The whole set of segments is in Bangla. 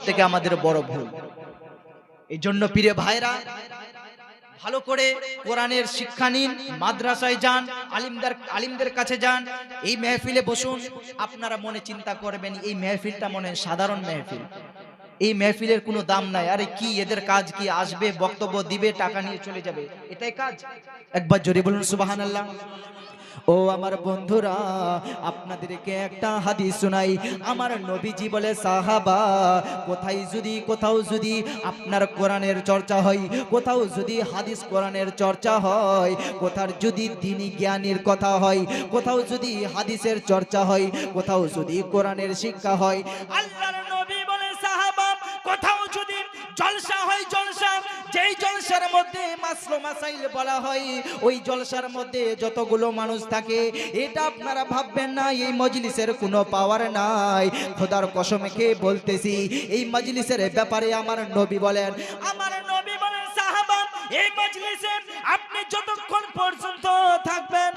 সবথেকে আমাদের বড় ভুল। এই জন্য প্রিয় ভাইরা, ভালো করে কোরআনের শিক্ষা নিন, মাদ্রাসায় যান, আলিমদের কাছে যান, এই মেহফিলে বসুন। আপনারা মনে চিন্তা করবেন এই মেহফিলটা মনে সাধারণ মেহফিল, এই মেহফিলের কোনো দাম নাই। আরে কি এদের কাজ কি? আসবে, বক্তব্য দিবে, টাকা নিয়ে চলে যাবে, এটাই কাজ? একবার জোরে বলুন সুবহানাল্লাহ। ও আমার বন্ধুরা, আপনাদেরকে একটা হাদিস শোনাই। আমার নবীজি বলে, সাহাবা, কোথাও যদি আপনার কোরআনের চর্চা হয়, কোথাও যদি হাদিস কোরআনের চর্চা হয়, কোথাও যদি দ্বীনি জ্ঞানের কথা হয়, কোথাও যদি হাদিসের চর্চা হয়, কোথাও যদি কোরআনের শিক্ষা হয়, আল্লাহর নবী বলে, সাহাবা, কোথাও যদি জলসা হয়, জলসা, যেই জলসার মধ্যে মাসলো মাসাইল বলা হয়, ওই জলসার মধ্যে যতগুলো মানুষ থাকে, এটা আপনারা ভাববেন না এই মজলিসের কোনো পাওয়ার নাই। খোদার কসম খেয়ে বলতেছি, এই মজলিসের ব্যাপারে আমার নবী বলেন, সাহাবা, এই মজলিসে আপনি যতক্ষণ পর্যন্ত থাকবেন,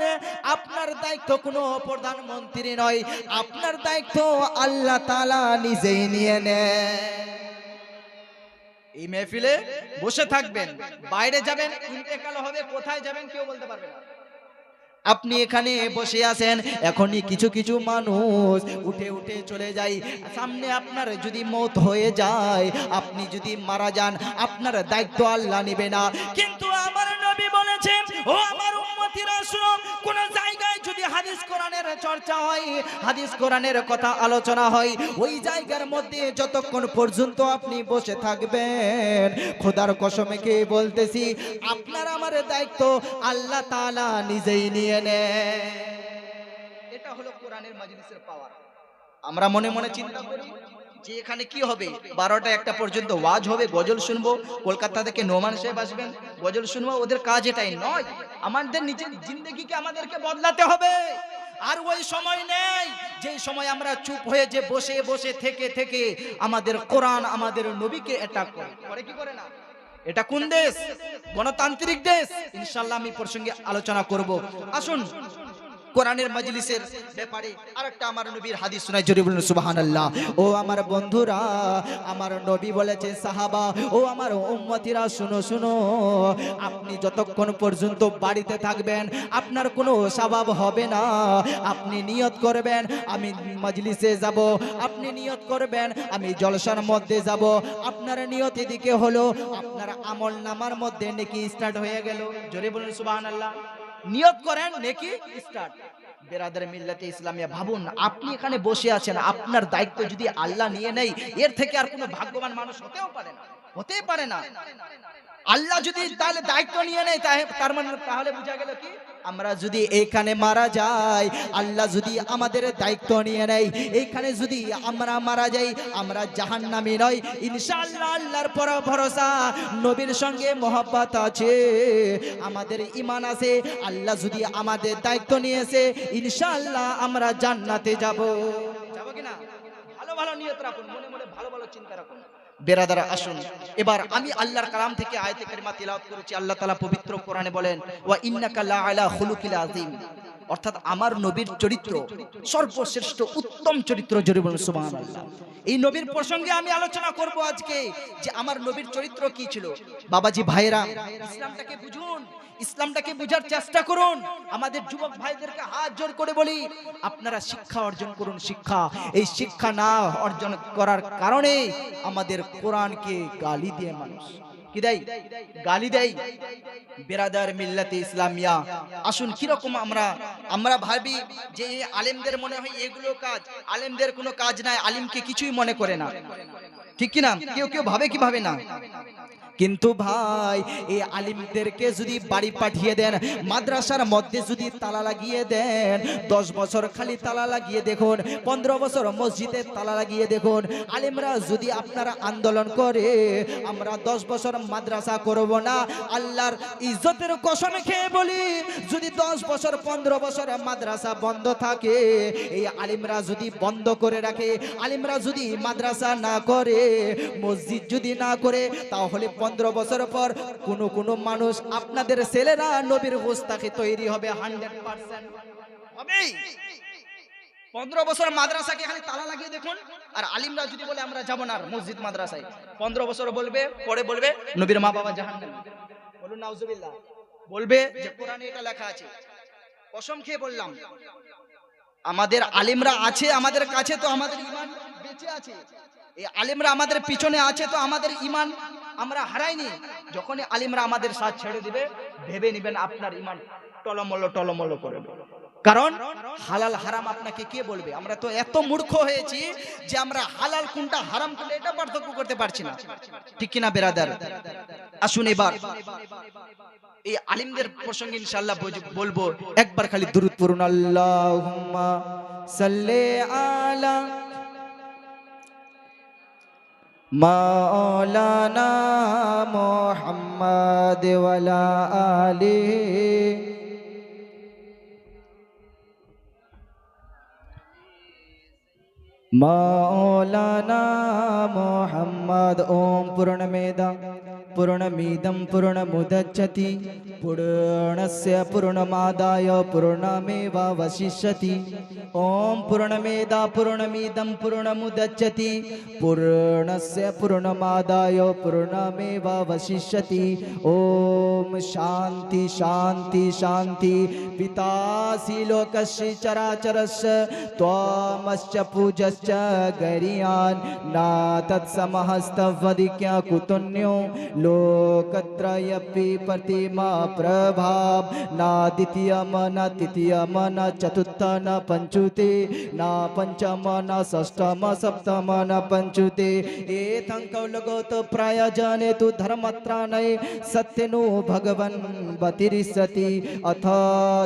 আপনার দায়িত্ব কোনো প্রধানমন্ত্রী নয়, আপনার দায়িত্ব আল্লাহ তাআলা নিজেই নিয়ে নেয়। এই মেহফিলে বসে থাকবেন, বাইরে যাবেন, ইন্তেকাল হবে, কোথায় যাবেন কেউ বলতে পারবে না। আপনি এখানে বসে আছেন, এখনই কিছু কিছু মানুষ উঠে উঠে চলে যায়। সামনে আপনার যদি মওত হয়ে যায়, আপনি যদি মারা যান, আপনার দায়িত্ব আল্লাহ নেবে না। কিন্তু আমার নবী বলেছেন, ও আমার উম্মতিরা শুনো, কোন জায়গায় যদি হাদিস কোরআনের চর্চা হয়, হাদিস কোরআনের কথা আলোচনা হয়, ওই জায়গার মধ্যে যতক্ষণ পর্যন্ত আপনি বসে থাকবেন, খোদার কসমে কে বলতেছি, আপনার আমার দায়িত্ব আল্লাহ তাআলা নিজেই নিয়ে নেয়। এটা হলো কোরআনের মাজলিসের পাওয়ার। আমরা মনে মনে চিন্তা করি যে এখানে কি হবে, 12টা 1টা পর্যন্ত ওয়াজ হবে, গজল শুনবো, কলকাতা থেকে নোমান সাহেব আসবেন, গজল শুনবো। ওদের কাজ এটাই নয়, আমাদের নিজের জিন্দেগিকে আমাদেরকে বদলাতে হবে। আর ওই সময় নেই যে সময় আমরা চুপ হয়ে যে বসে বসে থেকে থেকে আমাদের কোরআন, আমাদের নবীকে অ্যাটাক করে কি করে না। এটা কোন দেশ? গণতান্ত্রিক দেশ। ইনশাআল্লাহ আমি প্রসঙ্গে আলোচনা করব। আসুন কোরআনের মজলিসের ব্যাপারে আরেকটা আমার নবীর হাদিস শোনাই, জোরে বলুন সুবহানাল্লাহ। ও আমার বন্ধুরা, আমার নবী বলেছে, সাহাবা, ও আমার উম্মতিরা শুনো শুনো, আপনি যতক্ষণ পর্যন্ত বাড়িতে থাকবেন, আপনার কোনো স্বভাব হবে না। আপনি নিয়ত করবেন আমি মজলিসে যাব, আপনি নিয়ত করবেন আমি জলসার মধ্যে যাব। আপনার নিয়ত এদিকে হলো, আপনার আমল নামার মধ্যে নেকি স্টার্ট হয়ে গেল। জোরে বলুন সুবহানাল্লাহ। নিয়ত করেন, নেকি স্টার্ট। বেরাদার মিল্লাতে ইসলামিয়া, ভাবুন আপনি এখানে বসে আছেন, আপনার দায়িত্ব যদি আল্লাহ নিয়ে নেয়, এর থেকে আর কোনো ভাগ্যবান মানুষ হতেও পারে না। আল্লাহ যদি তাহলে দায়িত্ব নিয়ে নেয়, তার মানে তাহলে বোঝা গেল কি, আমরা যদি এইখানে মারা যাই, আল্লাহ যদি আমাদের দায়িত্ব নিয়ে নেয়, এইখানে যদি আমরা মারা যাই, আমরা জাহান্নামী নয় ইনশাআল্লাহ। আল্লাহর পর ভরসা, নবীর সঙ্গে মহব্বত আছে, আমাদের ঈমান আছে। আল্লাহ যদি আমাদের দায়িত্ব নিয়েছে, ইনশাআল্লাহ আমরা জান্নাতে যাব কিনা। ভালো ভালো নিয়ত রাখুন, মনে মনে ভালো ভালো চিন্তা রাখুন। বেরাদারা আসুন, এবার আমি আল্লাহর কালাম থেকে আয়াতে কারিমা তিলাওয়াত করেছি। আল্লাহ তাআলা পবিত্র কোরআনে বলেন, ওয়া ইন্নাকা লা আলা খুলুকিল আযীম, অর্থাৎ আমার নবীর চরিত্র সর্বশ্রেষ্ঠ উত্তম চরিত্র। জোরে বলুন সুবহানাল্লাহ। এই নবীর প্রসঙ্গে আমি আলোচনা করব আজকে, যে আমার নবীর চরিত্র কি ছিল। বাবাজি ভাইরা, ইসলামটাকে বুঝুন, ইসলামটাকে বুঝার চেষ্টা করুন। আমাদের যুবক ভাইদেরকে হাত জোর করে বলি, আপনারা শিক্ষা অর্জন করুন। শিক্ষা, এই শিক্ষা না অর্জন করার কারণে আমাদের কোরআনকে গালি দিয়ে মানুষ কি দেয়, গালি দেয়। বেরাদার মিল্লাতে ইসলামিয়া, আসুন কিরকম আমরা ভাবি যে আলেমদের মনে হয় এগুলো কাজ, আলেমদের কোনো কাজ নাই, আলিমকে কিছুই মনে করে না, ঠিক কিনা? কেউ কেউ ভাবে কি ভাবে না। কিন্তু ভাই, এই আলিমদেরকে যদি বাড়ি পাঠিয়ে দেন, মাদ্রাসার মধ্যে যদি তালা লাগিয়ে দেন, 10 বছর খালি তালা লাগিয়ে দেখুন, 15 বছর মসজিদে তালা লাগিয়ে দেখুন, আলিমরা যদি আপনারা আন্দোলন করে আমরা 10 বছর মাদ্রাসা করব না, আল্লাহর ইজ্জতের কসম খেয়ে বলি, যদি 10 বছর 15 বছর মাদ্রাসা বন্ধ থাকে, এই আলিমরা যদি বন্ধ করে রাখে, আলিমরা যদি মাদ্রাসা না করে, মসজিদ যদি না করে, তাহলে 15 বছর পর কোনো মানুষ, আপনাদের ছেলেরা নবীর গোস্তাখি তৈরি হবে 100% হবে। 15 বছর মাদ্রাসাকে খালি তালা লাগিয়ে দেখুন, আর আলিমরা যদি বলে আমরা যাব না আর মসজিদ মাদ্রাসায়, 15 বছর বলবে, পরে বলবে নবীর মা বাবা জাহান্নামে। বলুন নাউজুবিল্লাহ। বলবে যে কোরআনে এটা লেখা আছে। কসম খেয়ে বললাম, আমাদের আলিমরা আছে আমাদের কাছে, তো আমাদের ঈমান বেঁচে আছে। এই আলিমরা আমাদের পিছনে আছে, তো আমাদের ঈমান আমরা হারাইনি। যখনই আলিমরা আমাদের সাথ ছেড়ে দিবে, ভেবে নেবেন আপনার ঈমান টলমল টলমল করবে। কারণ হালাল হারাম আপনাকে কে বলবে? আমরা তো এত মূর্খ হয়েছি যে আমরা হালাল কোনটা হারাম কোনটা এটা পার্থক্য করতে পারছি না, ঠিক কিনা বেরাদার? আসুন এবার এই আলিমদের প্রসঙ্গে ইনশাআল্লাহ বলবো। একবার খালি দুরূদ পড়ুন, আল্লাহুম্মা সাল্লি আলা মাওলানা মুহাম্মাদ ওয়া আলা আলিহি मौलाना मोहम्मद। ओम पूर्णमिदं पूर्णमुदच्यते पूर्णस्य पूर्णमादाय पूर्णमेवावशिष्यति। ओम पूर्णमिदं पूर्णमुदच्यते पूर्णस्य पूर्णमादाय पूर्णमेवावशिष्यति। ओम शांति शांति शांति। पितासि लोकस्य चराचरस्य त्वमस्य पूजस्य गरियान ना तत्समहस्तवदिक्या कुतुन्यो लोकत्रयपि प्रतिमा प्रभाव ना द्वितीयम न तृतीयम न चतुर्थ न पंचुते न पंचम न षष्ठम सप्तम न पंचुते। एतं कौलगोत प्रायजने तु धर्मत्राणय सत्यनो भगवन् बतिरिष्यति अथ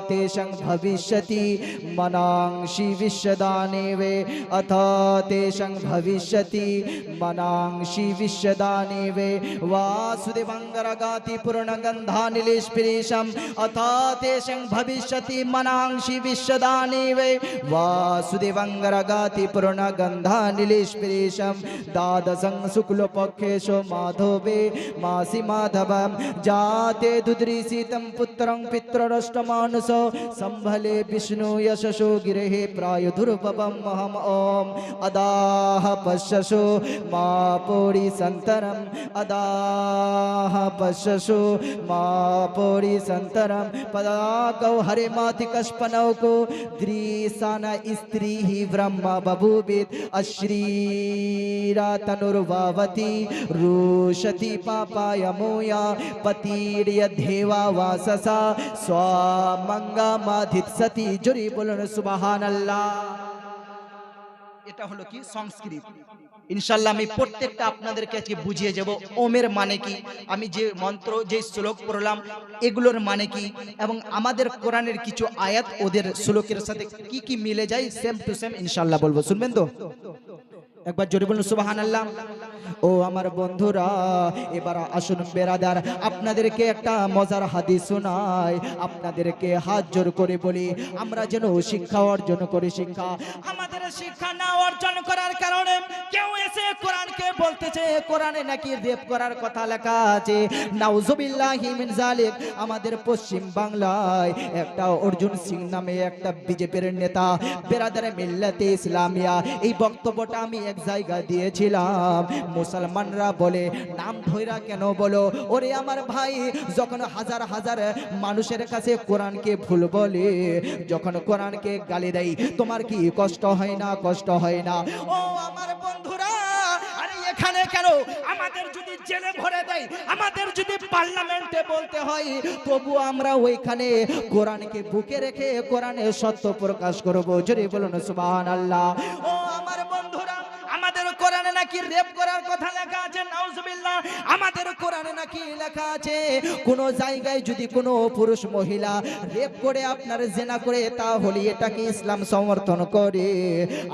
तेषं भविष्यति मनांसि विश्वदाने वे अथ तेषं भविष्यति मनांसि विश्वदाने वे वासुदेवंगरगाति पूर्णगन्धानिलेशं अथ तेषं भविष्यति मनांसि विश्वदाने वे वासुदेवंगरगाति पूर्णगन्धानिलेशं द्वादशं शुक्लपक्षेषु माधवे मासि माधवं जाते दुद्रीसितं पुत्रं पितरष्टमानुषो संभले विष्णु यशसो गिरेः प्रायुर्भवं महम। ओम अदाह पश्यसु मा पोरी संतरम अदाह पश्यसु मा पोरी संतरम पदाकौ हरे माति कष्पनौ को द्रीसाना स्त्री ही ब्रह्म बभूवित अश्रीरा तनुर्वावती रुषति पापाय मोया पतिर्य देवा वाससा स्वामंगा माधित सती। जुरी बोलन सुबहानाल्लाह। এটা হলো কি সংস্কৃত। ইনশাআল্লাহ আমি প্রত্যেকটা আপনাদেরকে আজকে বুঝিয়ে যাব ওমের মানে কি, আমি যে মন্ত্র যে শ্লোক পড়লাম এগুলোর মানে কি, এবং আমাদের কোরআনের কিছু আয়াত ওদের শ্লোকের সাথে কি কি মিলে যায় সেম টু সেম ইনশাআল্লাহ বলবো। শুনবেন তো? একবার জোরে বলুন সুবহানাল্লাহ। ও আমার বন্ধুরা, এবার আসুন বেরাদার, আপনাদেরকে একটা মজার হাদিস শোনাই। আপনাদেরকে হাত জোর করে বলি আমরা যেন শিক্ষা অর্জন করি। শিক্ষা আমাদের শিক্ষা না অর্জন করার কারণে কেউ এসে কোরআনকে বলতেছে কোরআনে নাকি রেপ করার কথা লেখা আছে। নাউজুবিল্লাহি মিন যালিক। আমাদের পশ্চিম বাংলায় একটা অর্জুন সিং নামে একটা বিজেপির নেতা বেরাদারে মিল্লাতে ইসলামিয়া এই বক্তব্যটা আমি এক জায়গা দিয়েছিলাম। মুসলমানরা বলে নাম ধইরা কেন বলো? ওরে আমার ভাই, যখন হাজার হাজার মানুষের কাছে কোরআনকে ভুল বলে, যখন কোরআনকে গালি দেয়, তোমার কি কষ্ট হয় না? কষ্ট হয় না? ও আমার বন্ধুরা, আরে এখানে কেন আমাদের যদি জেলে ভরে দেয়, আমাদের যদি পার্লামেন্টে বলতে হয়, তবু আমরা ওইখানে কোরআনকে বুকে রেখে কোরআনের সত্য প্রকাশ করব। জোরে বলুন সুবহানাল্লাহ। ও আমার বন্ধুরা, আমাদের কোরআনে নাকি রেপ করার কথা লেখা আছে। নাউজুবিল্লাহ। আমাদের কোরআনে নাকি লেখা আছে কোন জায়গায় যদি কোনো পুরুষ মহিলা রেপ করে আপনার জেনা করে, তাহলে এটাকে ইসলাম সমর্থন করে।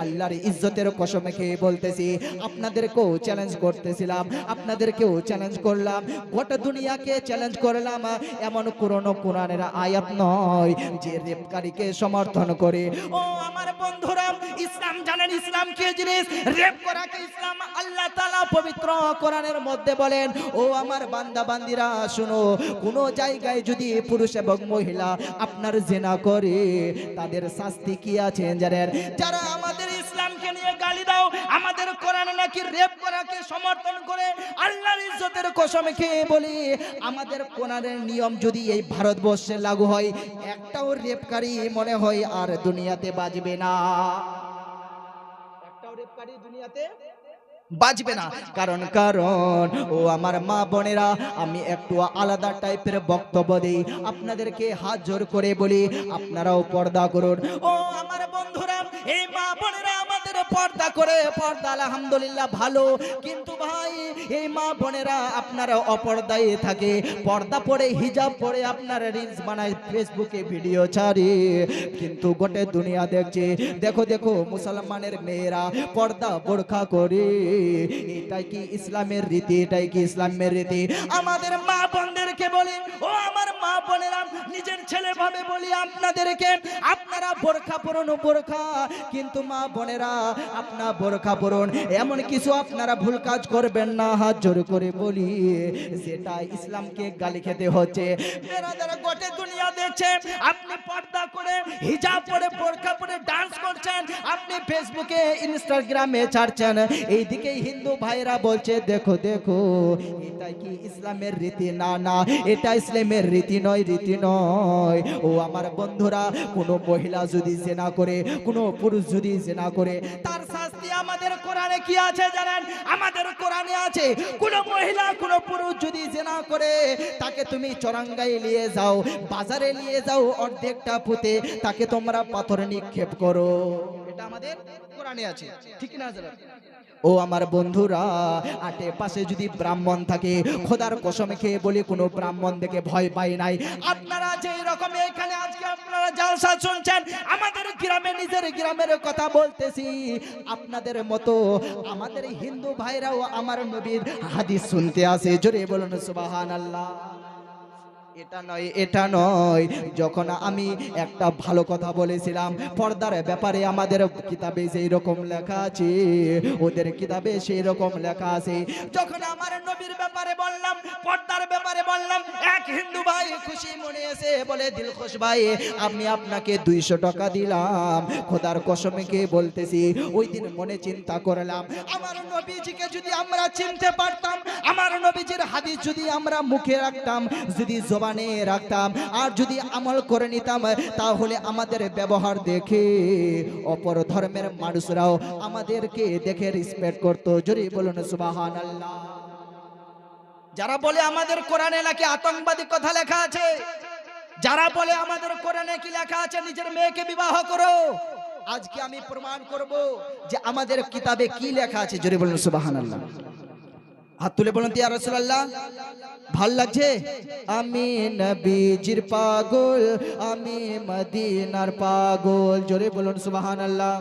আল্লাহর ইজ্জতের কসম খেয়ে বলতেছি, আপনাদেরকেও চ্যালেঞ্জ করতেছিলাম, আপনাদেরকেও চ্যালেঞ্জ করলাম, গোটা দুনিয়াকে চ্যালেঞ্জ করলাম, এমন কোরআনের আয়াত নয় যে রেপকারীকে সমর্থন করে। ও আমার বন্ধুরা, ইসলাম জানেন ইসলাম কি জিনিস? রেপ করাকে ইসলাম আল্লাহ তাআলা পবিত্র কোরআনের মধ্যে বলেন, ও আমার বান্দা বান্দিরা শুনো, কোন জায়গায় যদি পুরুষ এবং মহিলা আপনার জিনা করে তাদের শাস্তি কি আছে জানেন? যারা আমাদের ইসলামকে নিয়ে গালি দাও, আমাদের কোরআনে নাকি রেপ করাকে সমর্থন করে, আল্লাহর ইজ্জতের কসম খেয়ে বলি আমাদের কোরআনের নিয়ম যদি এই ভারতবর্ষে লাগু হয়, একটাও রেপকারী মনে হয় আর দুনিয়াতে বাজবে না। একটাও রেপকারী দুনিয়াতে বাজবে না। কারণ ও আমার মা বোনেরা, আমি একটু আলাদা টাইপের বক্তব্য দিই, আপনাদেরকে হাত জোর করে বলি আপনারাও পর্দা করুন। ও আমার বন্ধুরা, এই মা বোনেরা আমাদের পর্দা করে, পর্দা আলহামদুলিল্লাহ ভালো, কিন্তু ভাই এই মা বোনেরা আপনারা অপর্দায় থাকে, পর্দা পরে হিজাব পরে আপনারা রিলস বানায়, ফেসবুকে ভিডিও ছাড়ে, কিন্তু গোটে দুনিয়া দেখছে। দেখো দেখো মুসলমানের মেয়েরা পর্দা বোরখা করে, এটাই কি ইসলামের রীতি? এটাই কি ইসলামের রীতি? আমাদের মা বোনদেরকে বলি, ও আমার মা বোনেরা, নিজের ছেলে ভাবে বলি আপনাদেরকে, আপনারা বোরখা পরুন, বোরখা, কিন্তু মা বোনেরা আপনারা বোরখা পরুন, এমন কিছু আপনারা ভুল কাজ করবেন না, হাত জোর করে বলি, যেটা ইসলামকে গালি খেতে হচ্ছে। মেয়েরা গোটে দুনিয়া দেখছে আপনি পর্দা করে হিজাব পরে বোরখা পরে ডান্স করছেন, আপনি ফেসবুকে ইনস্টাগ্রামে ছাড়ছেন, এইদিকে হিন্দু ভাইরা বলছে দেখো দেখো এটা কি ইসলামের রীতি? না না, এটা ইসলামের রীতি নয়, রীতি নয়। ও আমার বন্ধুরা, কোনো মহিলা যদি জিনা করে, কোনো পুরুষ যদি জিনা করে, তার শাস্তি আমাদের কোরআনে কি আছে জানেন? আমাদের কোরআনে আছে, কোনো মহিলা কোনো পুরুষ যদি জিনা করে তাকে তুমি চরাঙ্গায় নিয়ে যাও, বাজারে নিয়ে যাও, অর্ধেকটা পুঁতে তাকে তোমরা পাথর নিক্ষেপ করো। এটা আমাদের কোরআনে আছে, ঠিক না? ও আমার বন্ধুরা, আটে পাশে যদি ব্রাহ্মণ থাকে, খোদার কসম খেয়ে বলি কোনো ব্রাহ্মণ দেখে ভয় পাই নাই। আপনারা যে রকম এখানে আজকে আপনারা জালসা শুনছেন, আমাদের গ্রামে, নিজের গ্রামের কথা বলতেছি, আপনাদের মতো আমাদের হিন্দু ভাইরাও আমার নবীর হাদিস শুনতে আসে। জোরে বলুন সুবহানাল্লাহ। এটা নয়, এটা নয়। যখন আমি একটা ভালো কথা বলেছিলাম পর্দার ব্যাপারে, আমাদের কিতাবে সেই রকম লেখা আছে, ওদের কিতাবে সেই রকম লেখা আছে। যখন আমার নবীর ব্যাপারে বললাম, পর্দার ব্যাপারে বললাম, এক হিন্দু ভাই খুশি মনে এসে বলে, দিলখুশ ভাই আমি আপনাকে 200 টাকা দিলাম। খোদার কসমকে বলতেছি, ওই দিন মনে চিন্তা করলাম, আমার নবীজিকে যদি আমরা চিনতে পারতাম, আমার নবীজির হাদিস যদি আমরা মুখে রাখতাম, যদি জবানে রাখতাম, আর যদি আমল করে নিতাম, তাহলে আমাদের ব্যবহার দেখে অপর ধর্মের মানুষরাও আমাদেরকে দেখে রেসপেক্ট করত। জোরে বলুন সুবহানাল্লাহ। যারা বলে আমাদের কোরআনে নাকি আতঙ্কবাদী কথা লেখা আছে, যারা বলে আমাদের কোরআনে কি লেখা আছে নিজের মেয়েকে বিবাহ করো, আজকে আমি প্রমাণ করব যে আমাদের কিতাবে কি লেখা আছে। জোরে বলুন সুবহানাল্লাহ। হাত তুলে বলুন ইয়া রাসূলুল্লাহ। ভাল লাগছে? আমি নবীজির পাগল, আমি মদিনার পাগল। জোরে বলুন সুবহানাল্লাহ।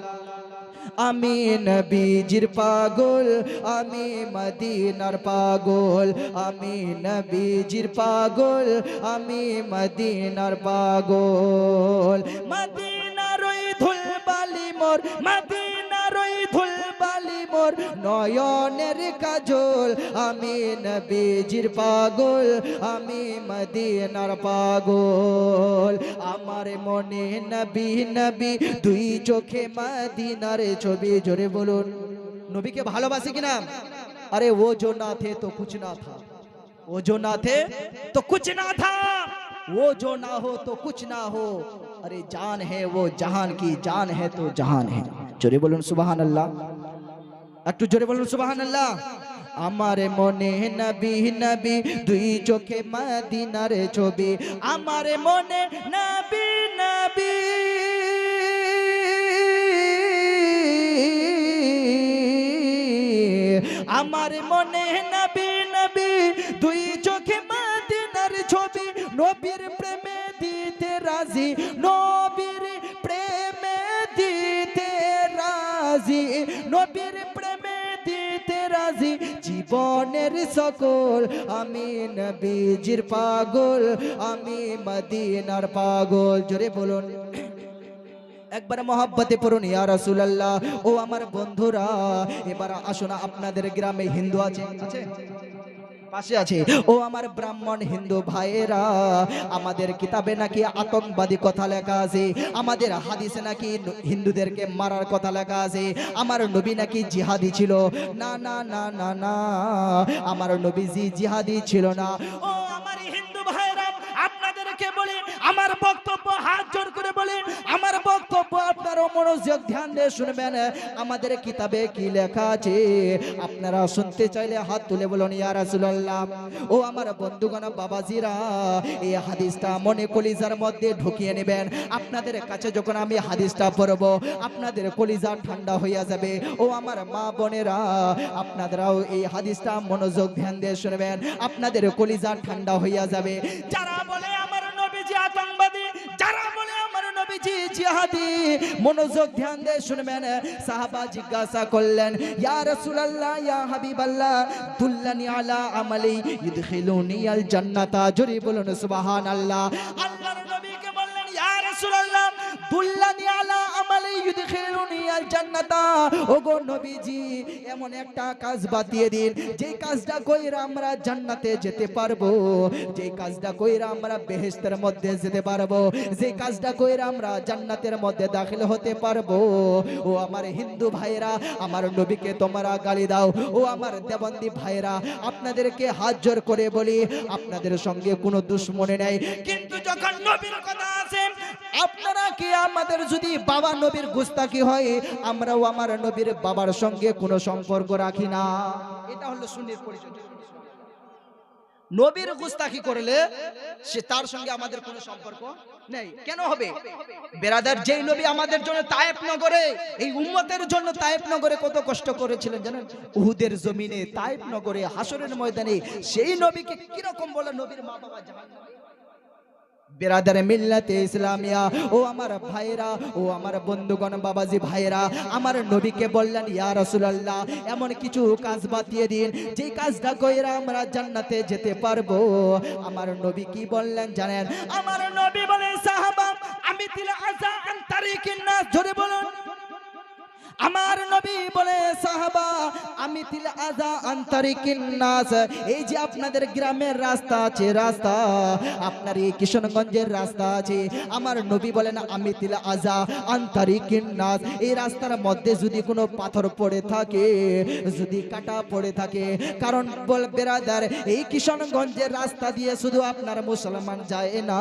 আমি নবীজির পাগল, আমি মদিনার পাগল, আমি নবীজির পাগল, আমি মদিনার পাগল। মদিনার ওই ধুলবালি মোর, মদিনার ওই ধুলবালি মোর নয়নের কাজল। আমি নবীজির পাগল, আমি মদিনার পাগল। আমার মনে নবী নবী, দুই চোখে মদিনার ছবি। জোরে বলুন, নবীকে ভালোবাসি কিনা? अरे वो जो ना थे तो कुछ ना था, वो जो ना थे तो कुछ ना था, वो जो ना हो तो कुछ ना हो। अरे जान है वो जहान की, जान है तो जहान है। जोरे बोलुन सुबहान अल्लाह। একটু জোরে বলুন সুবহানাল্লাহ। আমার মনে নবী নবী, দুই চোখে মদিনার ছবি। আমার মনে নবী নবী, আমার মনে নবী নবী, দুই চোখে মদিনার ছবি। নবীর প্রেমে দিতে রাজি, নবীর প্রেমে দিতে রাজি, নবীর প্রেমে দিতে রাজি, জীবনের সকল। আমি নবীজির পাগল, আমি মদিনার পাগল। জোরে বলুন। একবার মহব্বতে পড়ুন ইয়া রাসূলুল্লাহ। ও আমার বন্ধুরা, এবার আসুন, আপনাদের গ্রামে হিন্দু আছে? পাশে আছে। ও আমার ব্রাহ্মণ হিন্দু ভাইয়েরা, আমাদের কিতাবে নাকি আতঙ্কবাদী কথা লেখা আছে, আমাদের হাদিসে নাকি হিন্দুদেরকে মারার কথা লেখা আছে, আমার নবী নাকি জিহাদি ছিল। না না না না না, আমার নবীজি জিহাদি ছিল না। ও আমার হিন্দু ভাইয়েরা, আপনাদেরকে বলি, আমার বক্তব্য হাত জোর করে বলি, আমার বক্তব্য আপনারা মনোযোগ ধ্যান দিয়ে শুনবেন। আমাদের কিতাবে কি লেখা আছে আপনারা শুনতে চাইলে হাত তুলে বলুন ইয়া রাসূলুল্লাহ। ও আমার বন্ধুগণ, বাবাজিরা, এই হাদিসটা মনে কলিজার মধ্যে ঢুকিয়ে নেবেন। আপনাদের কাছে যখন আমি হাদিসটা পড়ব, আপনাদের কলিজা ঠান্ডা হইয়া যাবে। ও আমার মা বোনেরা, আপনারাও এই হাদিসটা মনোযোগ ধ্যান দিয়ে শুনবেন, আপনাদের কলিজা ঠান্ডা হইয়া যাবে। যারা বলে আমার নবীজি আতঙ্কবাদী, যারা বলে আমার নবীজি জিহাদি, মনোযোগ ধ্যান দিয়ে শুনবেন। সাহাবা জিজ্ঞাসা করলেন, ইয়া রাসূলুল্লাহ, ইয়া হাবিবাল্লাহ, দুল্লানি আলা আমালি ইদখিলুনি আল জান্নাতা। জোরে বলুন সুবহানাল্লাহ। আল্লাহর নবীকে বললেন, ইয়া রাসূলুল্লাহ, দুল্লানি আলা আমালি ইদখিলুনি আল জান্নাতা। ওগো নবীজি, এমন একটা কাজ বাতিয়ে দিন, যে কাজটা কইরা আমরা জান্নাতে যেতে পারবো, যে কাজটা কইরা আমরা বেহেশতের মধ্যে যেতে পারবো, যে কাজটা কইরা আমরা জান্নাতের মধ্যে দাখিল হতে পারবো। ও আমার হিন্দু ভাইরা, আমার নবীকে তোমরা গালি দাও। ও আমার দেবন্দী ভাইরা, আপনাদেরকে হাত জোর করে বলি, আপনাদের সঙ্গে কোনো দুশ্মনী নাই, কিন্তু যখন নবীর কথা আছে, আপনারা কি আমাদের যদি বাবা নবীর গুস্তাখি হয়, আমরাও আমার নবীর বাবার সঙ্গে কোনো সম্পর্ক রাখি না। এটা হলো সুন্নির পরিচয়। নবীর গুস্তাখি করলে সে তার সঙ্গে আমাদের কোনো সম্পর্ক নেই। কেন হবে? বেরাদার, যেই নবী আমাদের জন্য তায়েফ নগরে, এই উম্মতের জন্য তায়েফ নগরে কত কষ্ট করেছিলেন জানেন? উহুদের জমিনে, তায়েফ নগরে, হাসরের ময়দানে, সেই নবীকে কিরকম বলে নবীর মা বাবা জাহান্নামে। বেরাদার মিল্লাতে ইসলামিয়া, ও আমার ভাইরা, ও আমার বন্ধুগণ, বাবাজি ভাইরা, আমার নবীকে বললেন, ইয়া রাসূলুল্লাহ, এমন কিছু কাজ বাতিয়ে দিন, যে কাজটা কইরা আমরা জান্নাতে যেতে পারবো। আমার নবী কি বললেন জানেন? আমার নবী বলেন, সাহাবা, আমি তিল আযা আন তারিকিন নাস। জোরে বলুন। আমার নবী বলে, সাহাবা, আমি তিল আযা আন তারিকিন নাস, এই যে আপনাদের গ্রামের রাস্তা আছে, রাস্তা, আপনার এই কিশোরগঞ্জের রাস্তা আছে, আমার নবী বলেন, আমি তিল আযা আন তারিকিন নাস, এই রাস্তার মধ্যে যদি কোনো পাথর পড়ে থাকে, যদি কাটা পড়ে থাকে, কারণ বল বেরাদার, এই কিশোরগঞ্জের রাস্তা দিয়ে শুধু আপনার মুসলমান যায় না,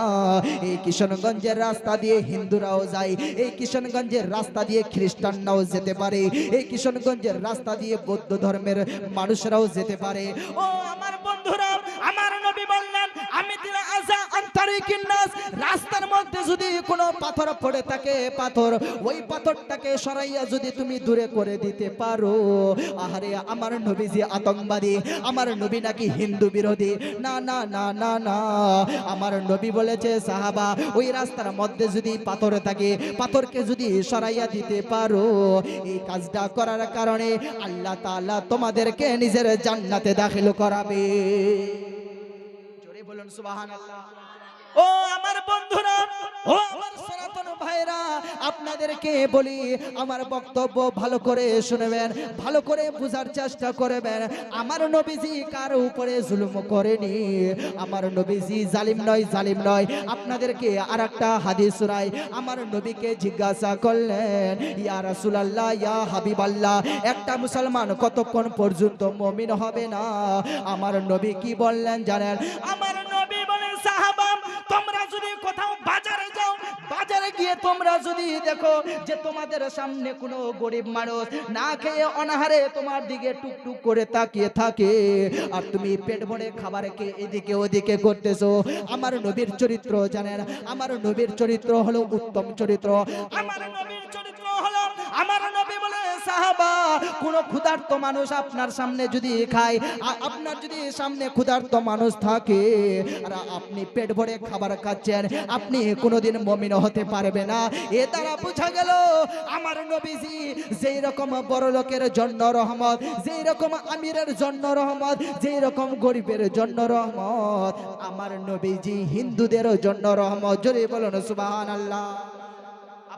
এই কিশোরগঞ্জের রাস্তা দিয়ে হিন্দুরাও যায়, এই কিশোরগঞ্জের রাস্তা দিয়ে খ্রিস্টানরাও যেতে পারে, এই কিশোরগঞ্জের রাস্তা দিয়ে বৌদ্ধ ধর্মের মানুষরাও যেতে পারে। ও আমার বন্ধুরা, আমার নবী বললেন, আমি তিল আযা আন তারিকিন নাস, রাস্তার মধ্যে যদি কোনো পাথর পড়ে থাকে, পাথর, ওই পাথরটাকে সরাইয়া যদি তুমি দূরে করে দিতে পারো, আহারে, আমার নবীজি আতঙ্কবাদী, আমার নবী নাকি হিন্দু বিরোধী। না না না না না, আমার নবী বলেছে, সাহাবা, ওই রাস্তার মধ্যে যদি পাথর থাকে, পাথরকে যদি সরাইয়া দিতে পারো, এই কাজটা করার কারণে আল্লাহ তাআলা তোমাদেরকে নিজের জান্নাতে দাখিল করাবে। জোরে বলুন সুবহানাল্লাহ। ও আমার বন্ধুরা, ও আমার সনাতন ভাইরা, আপনাদেরকে বলি, আমার বক্তব্য ভালো করে শুনবেন, ভালো করে বোঝার চেষ্টা করবেন। আমার নবীজি কারো উপরে জুলুম করেনি, আমার নবীজি জালিম নয়, জালিম নয়। আপনাদেরকে আরেকটা হাদিস শোনাই। আমার নবীকে জিজ্ঞাসা করলেন, ইয়া রাসূলুল্লাহ, ইয়া হাবিবাল্লাহ, একটা মুসলমান কতক্ষণ পর্যন্ত মুমিন হবে না? আমার নবী কি বললেন জানেন? আমার নবী বলেন, সাহাবা, তোমরা যদি কোথাও বাজারে যাও, বাজারে গিয়ে তোমরা যদি দেখো যে তোমাদের সামনে কোনো গরিব মানুষ না খেয়ে অনাহারে তোমার দিকে টুকটুক করে তাকিয়ে থাকে, আর তুমি পেট ভরে খাবারকে এদিকে ওদিকে করতেছো, আমার নবীর চরিত্র জানেন? আমার নবীর চরিত্র হলো উত্তম চরিত্র। আমার নবীর চরিত্র হলো, আমার নবী বলে, সাহাবা, কোন ক্ষুধার্ত মানুষ আপনার সামনে যদি খায়, আপনার যদি সামনে ক্ষুধার্ত মানুষ থাকে আর আপনি পেট ভরে খাবার খাচ্ছেন, আপনি কোনোদিন মুমিন হতে পারবে না। এ দ্বারা বোঝা গেল আমার নবীজি যেই রকম বড় লোকের জন্য রহমত, যেই রকম আমিরের জন্য রহমত, যেই রকম গরিবের জন্য রহমত, আমার নবীজি হিন্দুদের জন্য রহমত। জোরে বলুন সুবহানাল্লাহ।